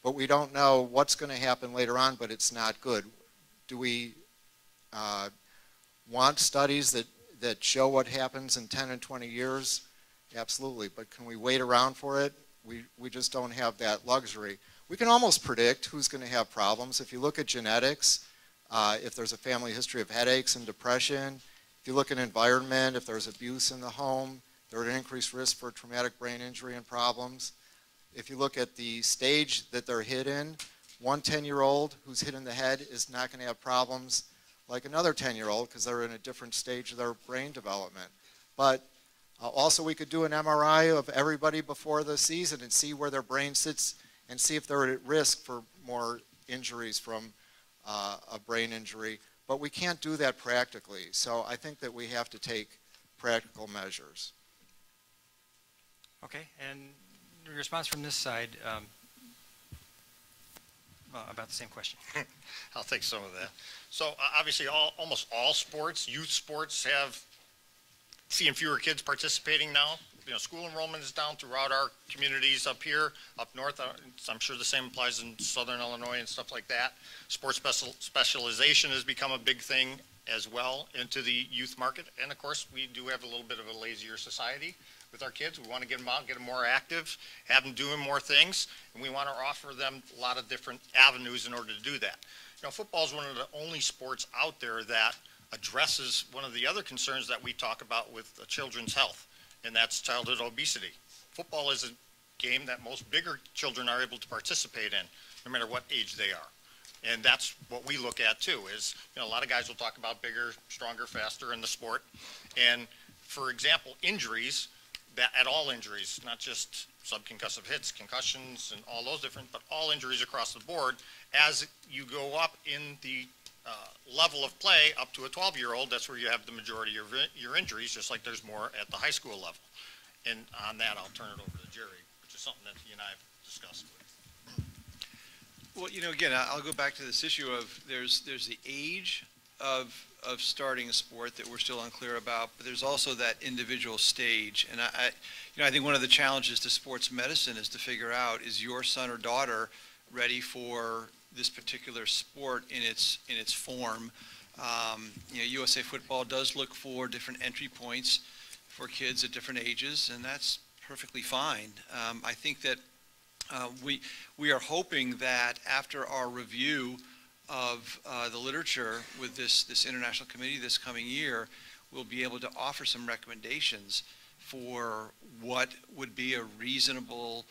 but we don't know what's going to happen later on, but it's not good. Do we want studies that show what happens in 10 and 20 years? Absolutely, but can we wait around for it? We just don't have that luxury. We can almost predict who's going to have problems. If you look at genetics, if there's a family history of headaches and depression, if you look at environment, if there's abuse in the home, there's an increased risk for traumatic brain injury and problems. If you look at the stage that they're hit in, one 10-year-old who's hit in the head is not going to have problems like another 10-year-old because they're in a different stage of their brain development. But also we could do an MRI of everybody before the season and see where their brain sits and see if they're at risk for more injuries from a brain injury. But we can't do that practically. So I think that we have to take practical measures. Okay, and response from this side about the same question. I'll take some of that. So obviously almost all sports, youth sports, have seeing fewer kids participating now. You know, school enrollment is down throughout our communities up here, up north. I'm sure the same applies in southern Illinois and stuff like that. Sports specialization has become a big thing as well into the youth market. And of course, we do have a little bit of a lazier society with our kids. We want to get them out, get them more active, have them doing more things, and we want to offer them a lot of different avenues in order to do that. You know, football is one of the only sports out there that addresses one of the other concerns that we talk about with children's health, and that's childhood obesity. Football is a game that most bigger children are able to participate in, no matter what age they are. And that's what we look at too, is, you know, a lot of guys will talk about bigger, stronger, faster in the sport. And for example, injuries, that at all injuries, not just subconcussive hits, concussions, and all those different, but all injuries across the board, as you go up in the level of play up to a 12-year-old, that's where you have the majority of your injuries, just like there's more at the high school level. And on that, I'll turn it over to Jerry, which is something that he and I have discussed with. Well, you know, again, I'll go back to this issue of there's the age of starting a sport that we're still unclear about, but there's also that individual stage. And I think one of the challenges to sports medicine is to figure out, is your son or daughter ready for this particular sport in its form? You know, USA Football does look for different entry points for kids at different ages, and that's perfectly fine. I think that we are hoping that after our review of the literature with this international committee this coming year, we'll be able to offer some recommendations for what would be a reasonable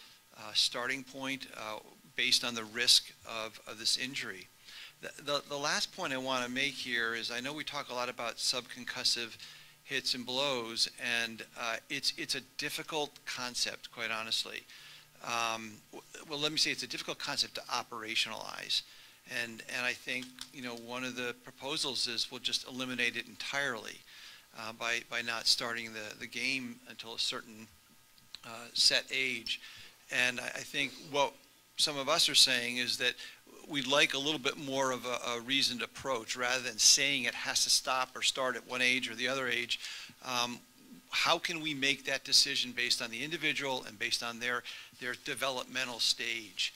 starting point based on the risk of this injury. The last point I want to make here is, I know we talk a lot about subconcussive hits and blows, and it's a difficult concept, quite honestly. Well, let me say it's a difficult concept to operationalize. And I think, you know, one of the proposals is we'll just eliminate it entirely by not starting the game until a certain set age. And I think what some of us are saying is that we'd like a little bit more of a reasoned approach, rather than saying it has to stop or start at one age or the other age. How can we make that decision based on the individual and based on their developmental stage?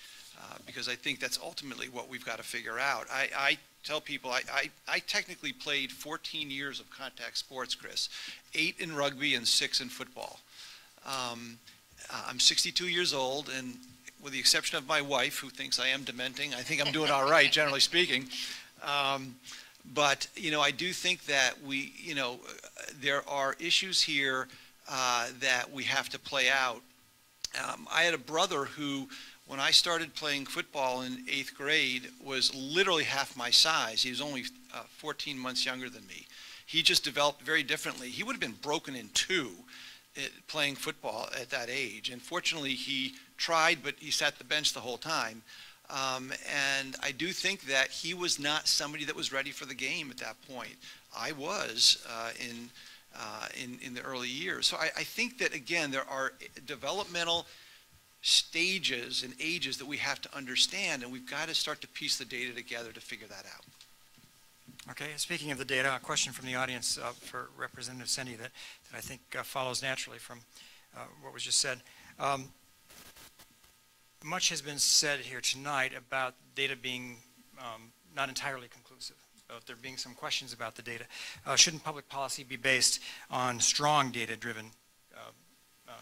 Because I think that's ultimately what we've got to figure out. I tell people I technically played 14 years of contact sports, Chris, 8 in rugby and 6 in football. I'm 62 years old, and with the exception of my wife, who thinks I am dementing, I think I'm doing all right, generally speaking. But, you know, I do think that there are issues here that we have to play out. I had a brother who, when I started playing football in 8th grade, was literally half my size. He was only 14 months younger than me. He just developed very differently. He would have been broken in two playing football at that age. And fortunately, he tried, but he sat the bench the whole time. And I do think that he was not somebody that was ready for the game at that point. I was in the early years. So I think that, again, there are developmental stages and ages that we have to understand, and we've got to start to piece the data together to figure that out. Okay, speaking of the data, a question from the audience for Representative Sendy that I think follows naturally from what was just said. Much has been said here tonight about data being not entirely conclusive, about there being some questions about the data. Shouldn't public policy be based on strong data-driven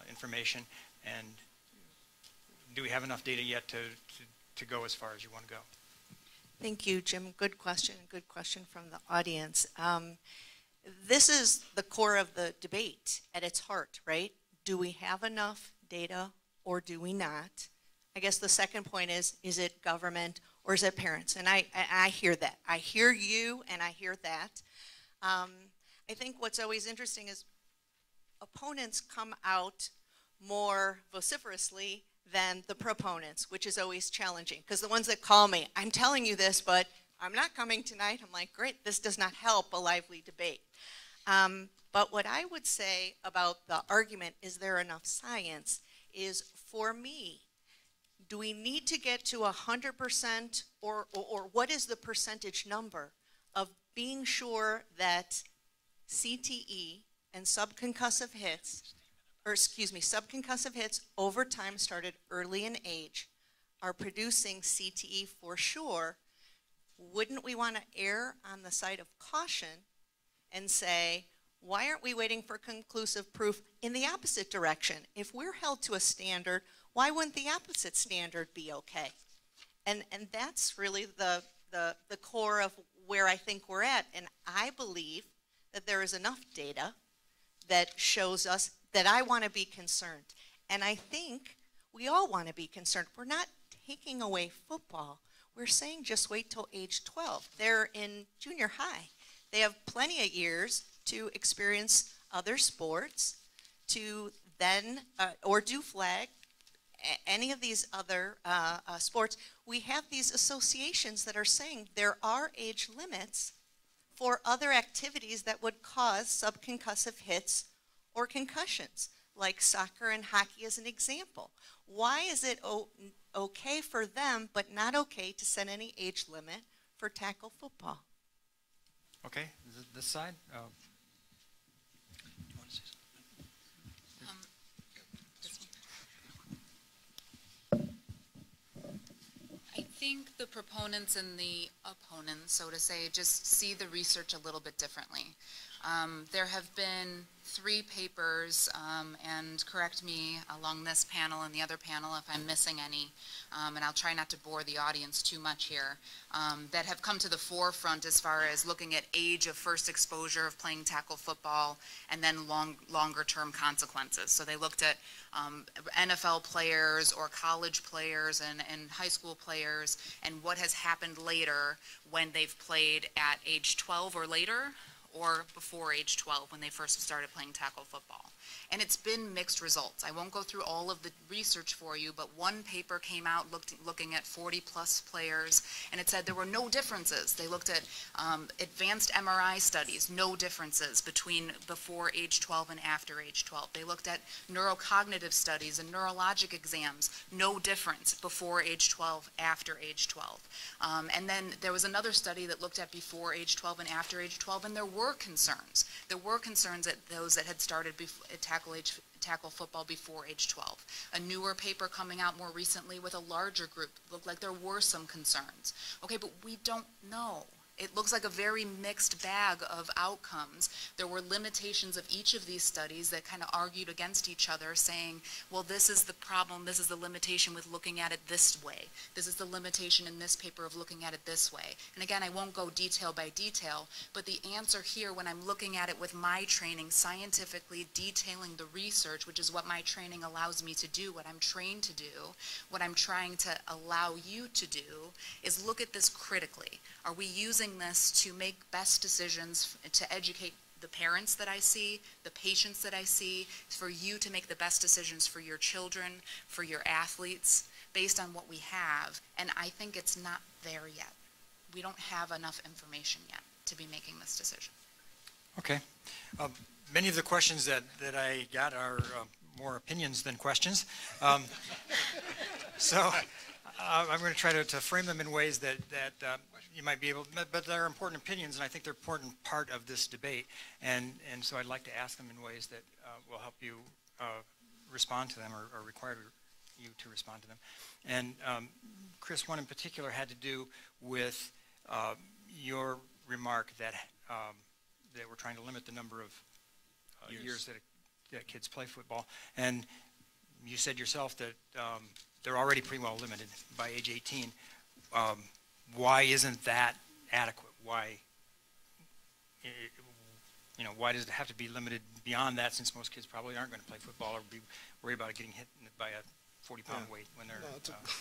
information, and do we have enough data yet to go as far as you want to go? Thank you, Jim. Good question from the audience. This is the core of the debate at its heart, right? Do we have enough data or do we not? I guess the second point is it government or is it parents? And I hear that. I hear you and I hear that. I think what's always interesting is opponents come out more vociferously than the proponents, which is always challenging. Because the ones that call me, I'm telling you this, but I'm not coming tonight. I'm like, great, this does not help a lively debate. But what I would say about the argument, is there enough science, is, for me, do we need to get to 100% or what is the percentage number of being sure that CTE and subconcussive hits, subconcussive hits over time started early in age are producing CTE for sure? Wouldn't we want to err on the side of caution and say, why aren't we waiting for conclusive proof in the opposite direction? If we're held to a standard, why wouldn't the opposite standard be okay? And that's really the core of where I think we're at. And I believe that there is enough data that shows us that I want to be concerned. And I think we all want to be concerned. We're not taking away football. We're saying just wait till age 12. They're in junior high. They have plenty of years to experience other sports, to then, or do flag, any of these other sports. We have these associations that are saying there are age limits for other activities that would cause subconcussive hits or concussions, like soccer and hockey as an example. Why is it okay for them, but not okay to set any age limit for tackle football? Okay, this side. I think the proponents and the opponents, so to say, just see the research a little bit differently. There have been 3 papers, and correct me along this panel and the other panel if I'm missing any, and I'll try not to bore the audience too much here, that have come to the forefront as far as looking at age of first exposure of playing tackle football and then longer term consequences. So they looked at NFL players or college players and high school players and what has happened later when they've played at age 12 or later, or before age 12 when they first started playing tackle football. And it's been mixed results. I won't go through all of the research for you, but one paper came out looking at 40-plus players, and it said there were no differences. They looked at advanced MRI studies, no differences between before age 12 and after age 12. They looked at neurocognitive studies and neurologic exams, no difference before age 12, after age 12. And then there was another study that looked at before age 12 and after age 12, and there were concerns. There were concerns at those that had started tackle football before age 12. A newer paper coming out more recently with a larger group looked like there were some concerns. Okay, but we don't know. It looks like a very mixed bag of outcomes. There were limitations of each of these studies that kind of argued against each other, saying, well, this is the problem, this is the limitation with looking at it this way. This is the limitation in this paper of looking at it this way. And again, I won't go detail by detail, but the answer here, when I'm looking at it with my training, scientifically detailing the research, which is what my training allows me to do, what I'm trained to do, what I'm trying to allow you to do, is look at this critically. Are we using this to make best decisions, to educate the parents that I see, the patients that I see, for you to make the best decisions for your children, for your athletes, based on what we have? And I think it's not there yet. We don't have enough information yet to be making this decision. Okay. Many of the questions that I got are more opinions than questions. So I'm going to try to frame them in ways that you might be able, but they're important opinions, and I think they're an important part of this debate. And so I'd like to ask them in ways that will help you respond to them, or require you to respond to them. And Chris, one in particular had to do with your remark that we're trying to limit the number of years that kids play football. And you said yourself that they're already pretty well limited by age 18. Why isn't that adequate? Why, why does it have to be limited beyond that, since most kids probably aren't going to play football or be worried about getting hit by a 40-pound weight when they're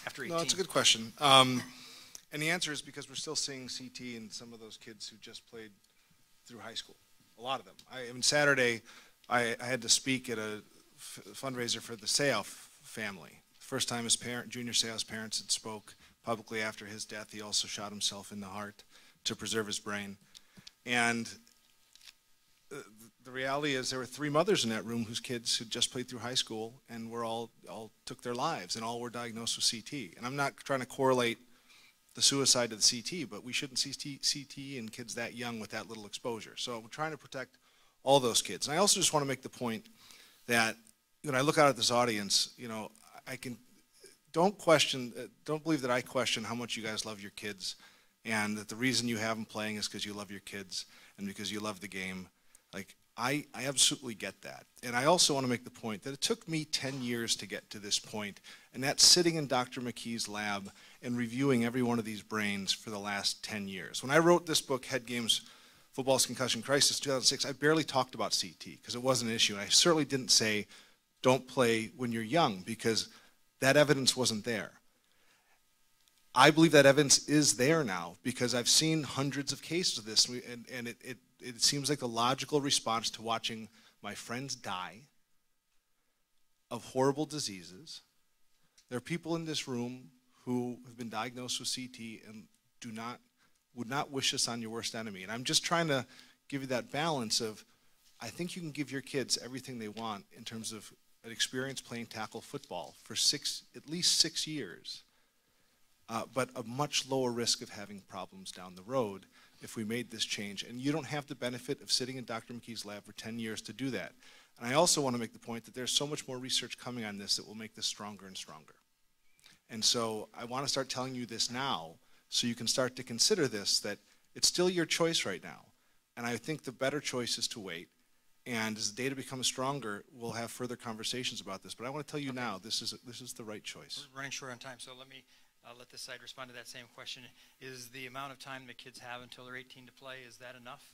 after 18? No, it's a good question. And the answer is because we're still seeing CT in some of those kids who just played through high school. A lot of them. Saturday, I had to speak at a fundraiser for the Seoff family. First time his Junior Seoff's parents had spoke publicly after his death. He also shot himself in the heart to preserve his brain. And the reality is there were 3 mothers in that room whose kids had just played through high school and were all took their lives and all were diagnosed with CTE. And I'm not trying to correlate the suicide to the CTE, but we shouldn't see CTE in kids that young with that little exposure. So we're trying to protect all those kids. And I also just want to make the point that when I look out at this audience, you know, don't believe that I question how much you guys love your kids and that the reason you have them playing is because you love your kids and because you love the game. Like, I absolutely get that. And I also want to make the point that it took me 10 years to get to this point, and that's sitting in Dr. McKee's lab and reviewing every one of these brains for the last 10 years. When I wrote this book, Head Games, Football's Concussion Crisis, 2006, I barely talked about CT because it wasn't an issue. And I certainly didn't say, don't play when you're young, because that evidence wasn't there. I believe that evidence is there now because I've seen hundreds of cases of this, and it seems like the logical response to watching my friends die of horrible diseases. There are people in this room who have been diagnosed with CT and would not wish this on your worst enemy. And I'm just trying to give you that balance of, I think you can give your kids everything they want in terms of an experience playing tackle football for at least 6 years, but a much lower risk of having problems down the road if we made this change. And you don't have the benefit of sitting in Dr. McKee's lab for 10 years to do that. And I also want to make the point that there's so much more research coming on this that will make this stronger and stronger. And so I want to start telling you this now so you can start to consider this, that it's still your choice right now. And I think the better choice is to wait. And as the data becomes stronger, we'll have further conversations about this. But I want to tell you now, this is the right choice. We're running short on time, so let me let this side respond to that same question. Is the amount of time the kids have until they're 18 to play, is that enough?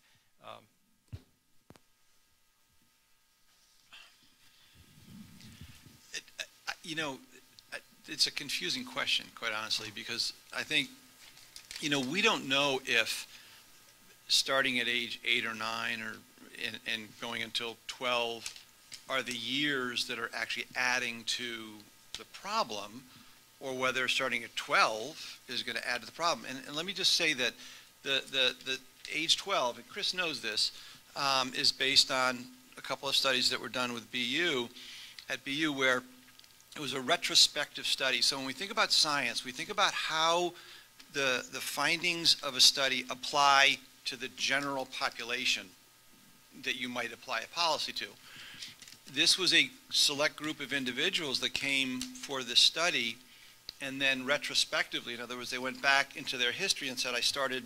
You know, it's a confusing question, quite honestly, because I think, you know, we don't know if starting at age 8 or 9 and going until 12 are the years that are actually adding to the problem, or whether starting at 12 is going to add to the problem. And let me just say that the age 12, and Chris knows this, is based on a couple of studies that were done with BU, at BU, where it was a retrospective study. So when we think about science, we think about how the findings of a study apply to the general population that you might apply a policy to. This was a select group of individuals that came for this study, and then retrospectively, in other words, they went back into their history and said, I started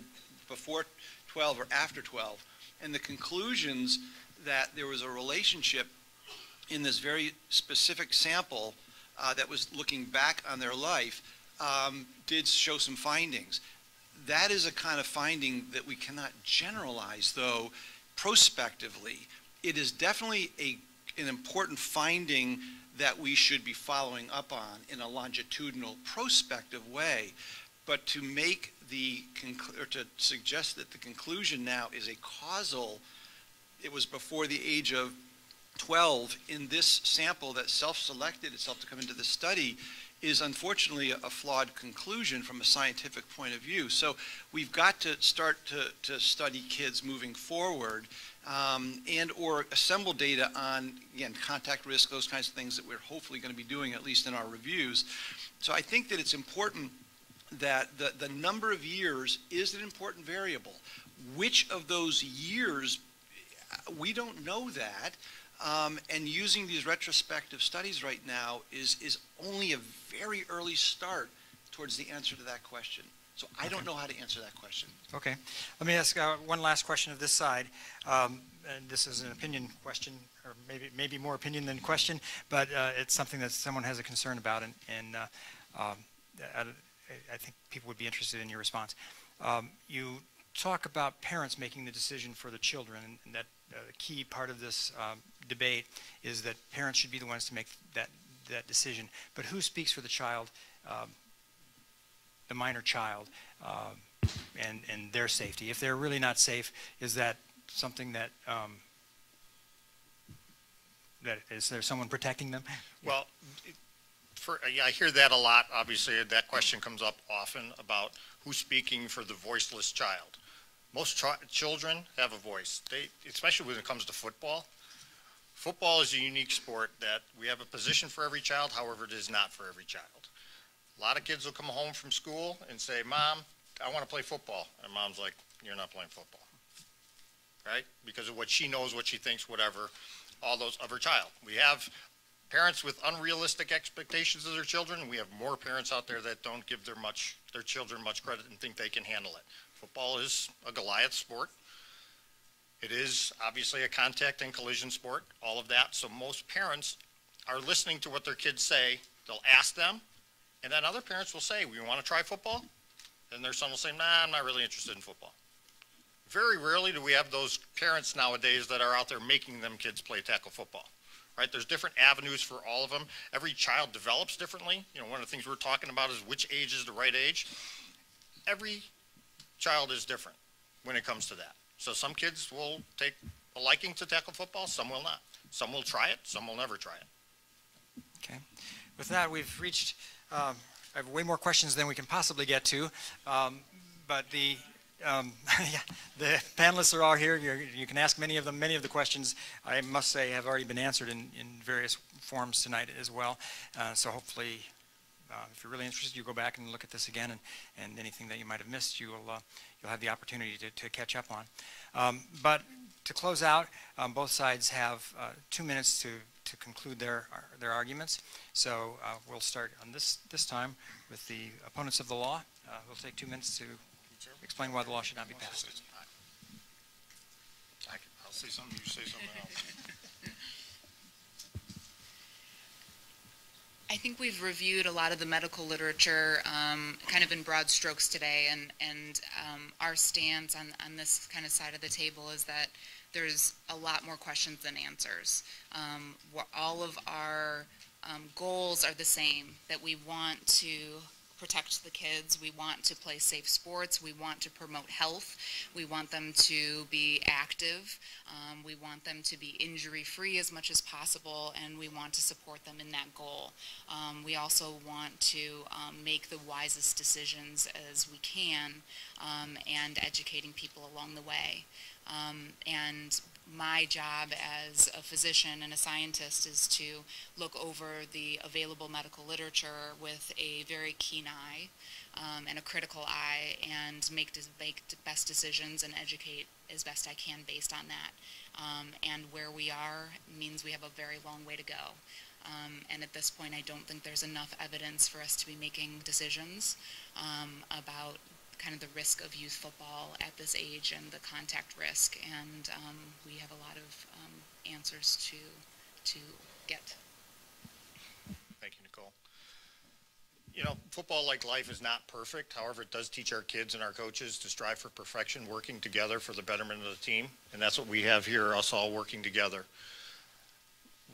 before 12 or after 12. And the conclusions that there was a relationship in this very specific sample that was looking back on their life did show some findings. That is a kind of finding that we cannot generalize, though, prospectively. It is definitely an important finding that we should be following up on in a longitudinal, prospective way. But to make or to suggest that the conclusion now is a causal, it was before the age of 12 in this sample that self-selected itself to come into the study, is unfortunately a flawed conclusion from a scientific point of view. So we've got to start to study kids moving forward and or assemble data on, again, contact risk, those kinds of things that we're hopefully going to be doing, at least in our reviews. So I think that it's important that the number of years is an important variable. Which of those years, we don't know that. And using these retrospective studies right now is only a very early start towards the answer to that question. So I don't know how to answer that question. Okay. Let me ask one last question of this side. And this is an opinion question, or maybe more opinion than question, but it's something that someone has a concern about, and I think people would be interested in your response. You talk about parents making the decision for the children, and that a key part of this debate is that parents should be the ones to make that decision. But who speaks for the child, the minor child, and their safety? If they're really not safe, is that something that, is there someone protecting them? Well, yeah, I hear that a lot. Obviously, that question comes up often about who's speaking for the voiceless child. Most children have a voice, especially when it comes to football. Football is a unique sport that we have a position for every child, however it is not for every child. A lot of kids will come home from school and say, Mom, I want to play football. And Mom's like, you're not playing football, right? Because of what she knows, what she thinks, whatever, all those of her child. We have parents with unrealistic expectations of their children, and we have more parents out there that don't give their children much credit and think they can handle it. Football is a Goliath sport. It is obviously a contact and collision sport, all of that. So most parents are listening to what their kids say. They'll ask them, and then other parents will say, we want to try football? And their son will say, nah, I'm not really interested in football. Very rarely do we have those parents nowadays that are out there making them kids play tackle football. Right? There's different avenues for all of them. Every child develops differently. You know, one of the things we're talking about is which age is the right age. Every child is different when it comes to that. So some kids will take a liking to tackle football, some will not. Some will try it, some will never try it. Okay. With that, we've reached, I have way more questions than we can possibly get to, but the the panelists are all here. You can ask many of them. Many of the questions, I must say, have already been answered in various forms tonight as well. So hopefully, if you're really interested, you go back and look at this again, and anything that you might have missed, you'll have the opportunity to catch up on. But to close out, both sides have 2 minutes to conclude their arguments. So we'll start on this time with the opponents of the law. We'll take 2 minutes to explain why the law should not be passed. I'll say something, you say something else. I think we've reviewed a lot of the medical literature kind of in broad strokes today, and our stance on this kind of side of the table is that there's a lot more questions than answers. All of our goals are the same, that we want to protect the kids, we want to play safe sports, we want to promote health, we want them to be active, we want them to be injury-free as much as possible, and we want to support them in that goal. We also want to make the wisest decisions as we can, and educating people along the way. And my job as a physician and a scientist is to look over the available medical literature with a very keen eye and a critical eye, and make the best decisions and educate as best I can based on that. And where we are means we have a very long way to go. And at this point, I don't think there's enough evidence for us to be making decisions about kind of the risk of youth football at this age and the contact risk, and we have a lot of answers to get. Thank you, Nicole. You know, football, like life, is not perfect. However, it does teach our kids and our coaches to strive for perfection, working together for the betterment of the team, and that's what we have here, us all working together.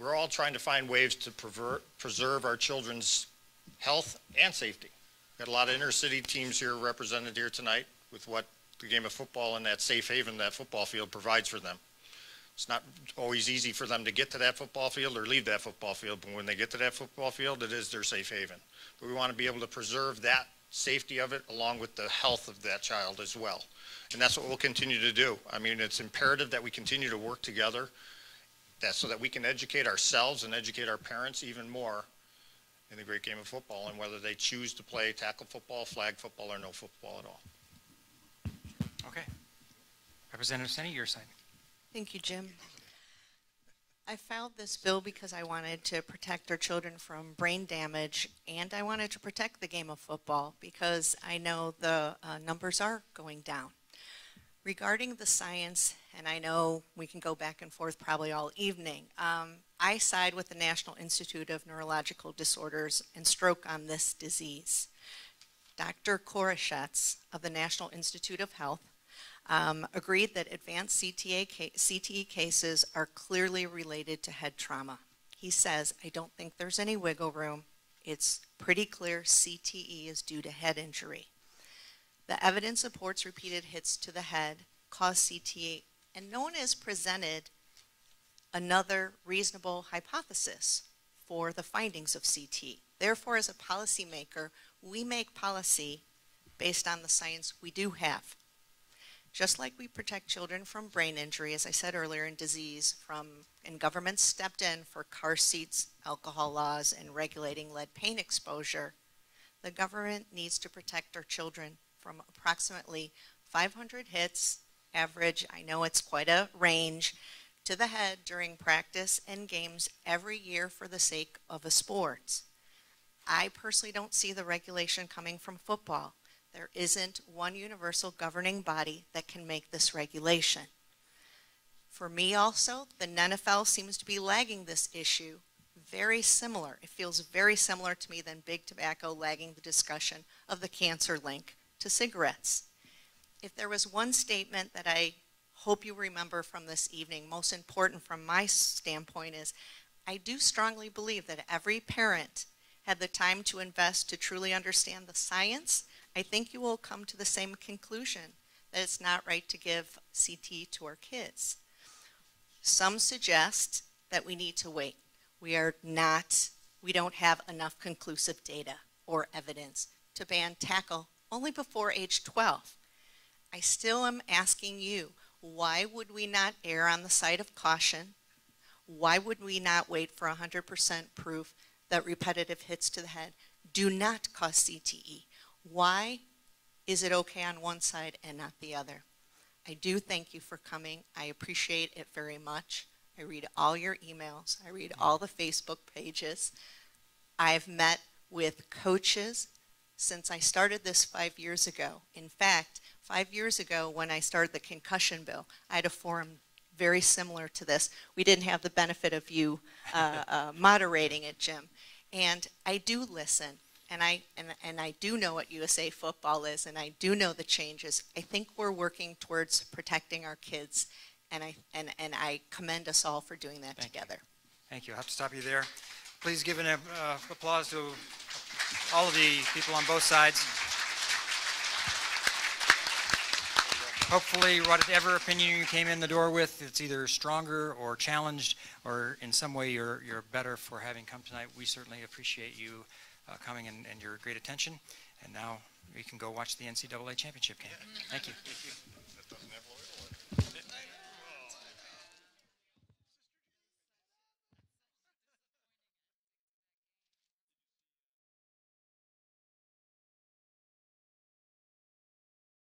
We're all trying to find ways to preserve our children's health and safety. Got a lot of inner city teams here represented here tonight with what the game of football and that safe haven that football field provides for them. It's not always easy for them to get to that football field or leave that football field, but when they get to that football field, it is their safe haven. But we want to be able to preserve that safety of it along with the health of that child as well. And that's what we'll continue to do. I mean, it's imperative that we continue to work together so that we can educate ourselves and educate our parents even more in the great game of football, and whether they choose to play tackle football, flag football, or no football at all. Okay. Representative Senney, your side. Thank you, Jim. I filed this bill because I wanted to protect our children from brain damage, and I wanted to protect the game of football because I know the numbers are going down. Regarding the science, and I know we can go back and forth probably all evening, I side with the National Institute of Neurological Disorders and Stroke on this disease. Dr. Koroshetz of the National Institute of Health agreed that advanced CTE cases are clearly related to head trauma. He says, I don't think there's any wiggle room. It's pretty clear CTE is due to head injury. The evidence supports repeated hits to the head cause CTE, and no one has presented another reasonable hypothesis for the findings of CTE. Therefore, as a policymaker, we make policy based on the science we do have. Just like we protect children from brain injury, as I said earlier, and disease and government stepped in for car seats, alcohol laws, and regulating lead paint exposure, the government needs to protect our children from approximately 500 hits, average, I know it's quite a range, to the head during practice and games every year for the sake of a sport. I personally don't see the regulation coming from football. There isn't one universal governing body that can make this regulation. For me also, the NFL seems to be lagging this issue very similar. It feels very similar to me than big tobacco lagging the discussion of the cancer link to cigarettes. If there was one statement that I hope you remember from this evening, most important from my standpoint, is I do strongly believe that every parent had the time to invest to truly understand the science. I think you will come to the same conclusion, that it's not right to give CTE to our kids. Some suggest that we need to wait. We don't have enough conclusive data or evidence to ban tackle only before age 12. I still am asking you, why would we not err on the side of caution? Why would we not wait for 100% proof that repetitive hits to the head do not cause CTE? Why is it okay on one side and not the other? I do thank you for coming. I appreciate it very much. I read all your emails. I read all the Facebook pages. I've met with coaches since I started this 5 years ago. In fact, 5 years ago when I started the concussion bill, I had a forum very similar to this. We didn't have the benefit of you moderating it, Jim. And I do listen. And I do know what USA football is, and I do know the changes. I think we're working towards protecting our kids, and I commend us all for doing that together. Thank you. I'll have to stop you there. Please give an applause to all of the people on both sides. Hopefully, whatever opinion you came in the door with, it's either stronger or challenged, or in some way you're better for having come tonight. We certainly appreciate you coming and your great attention. And now we can go watch the NCAA championship game. Thank you.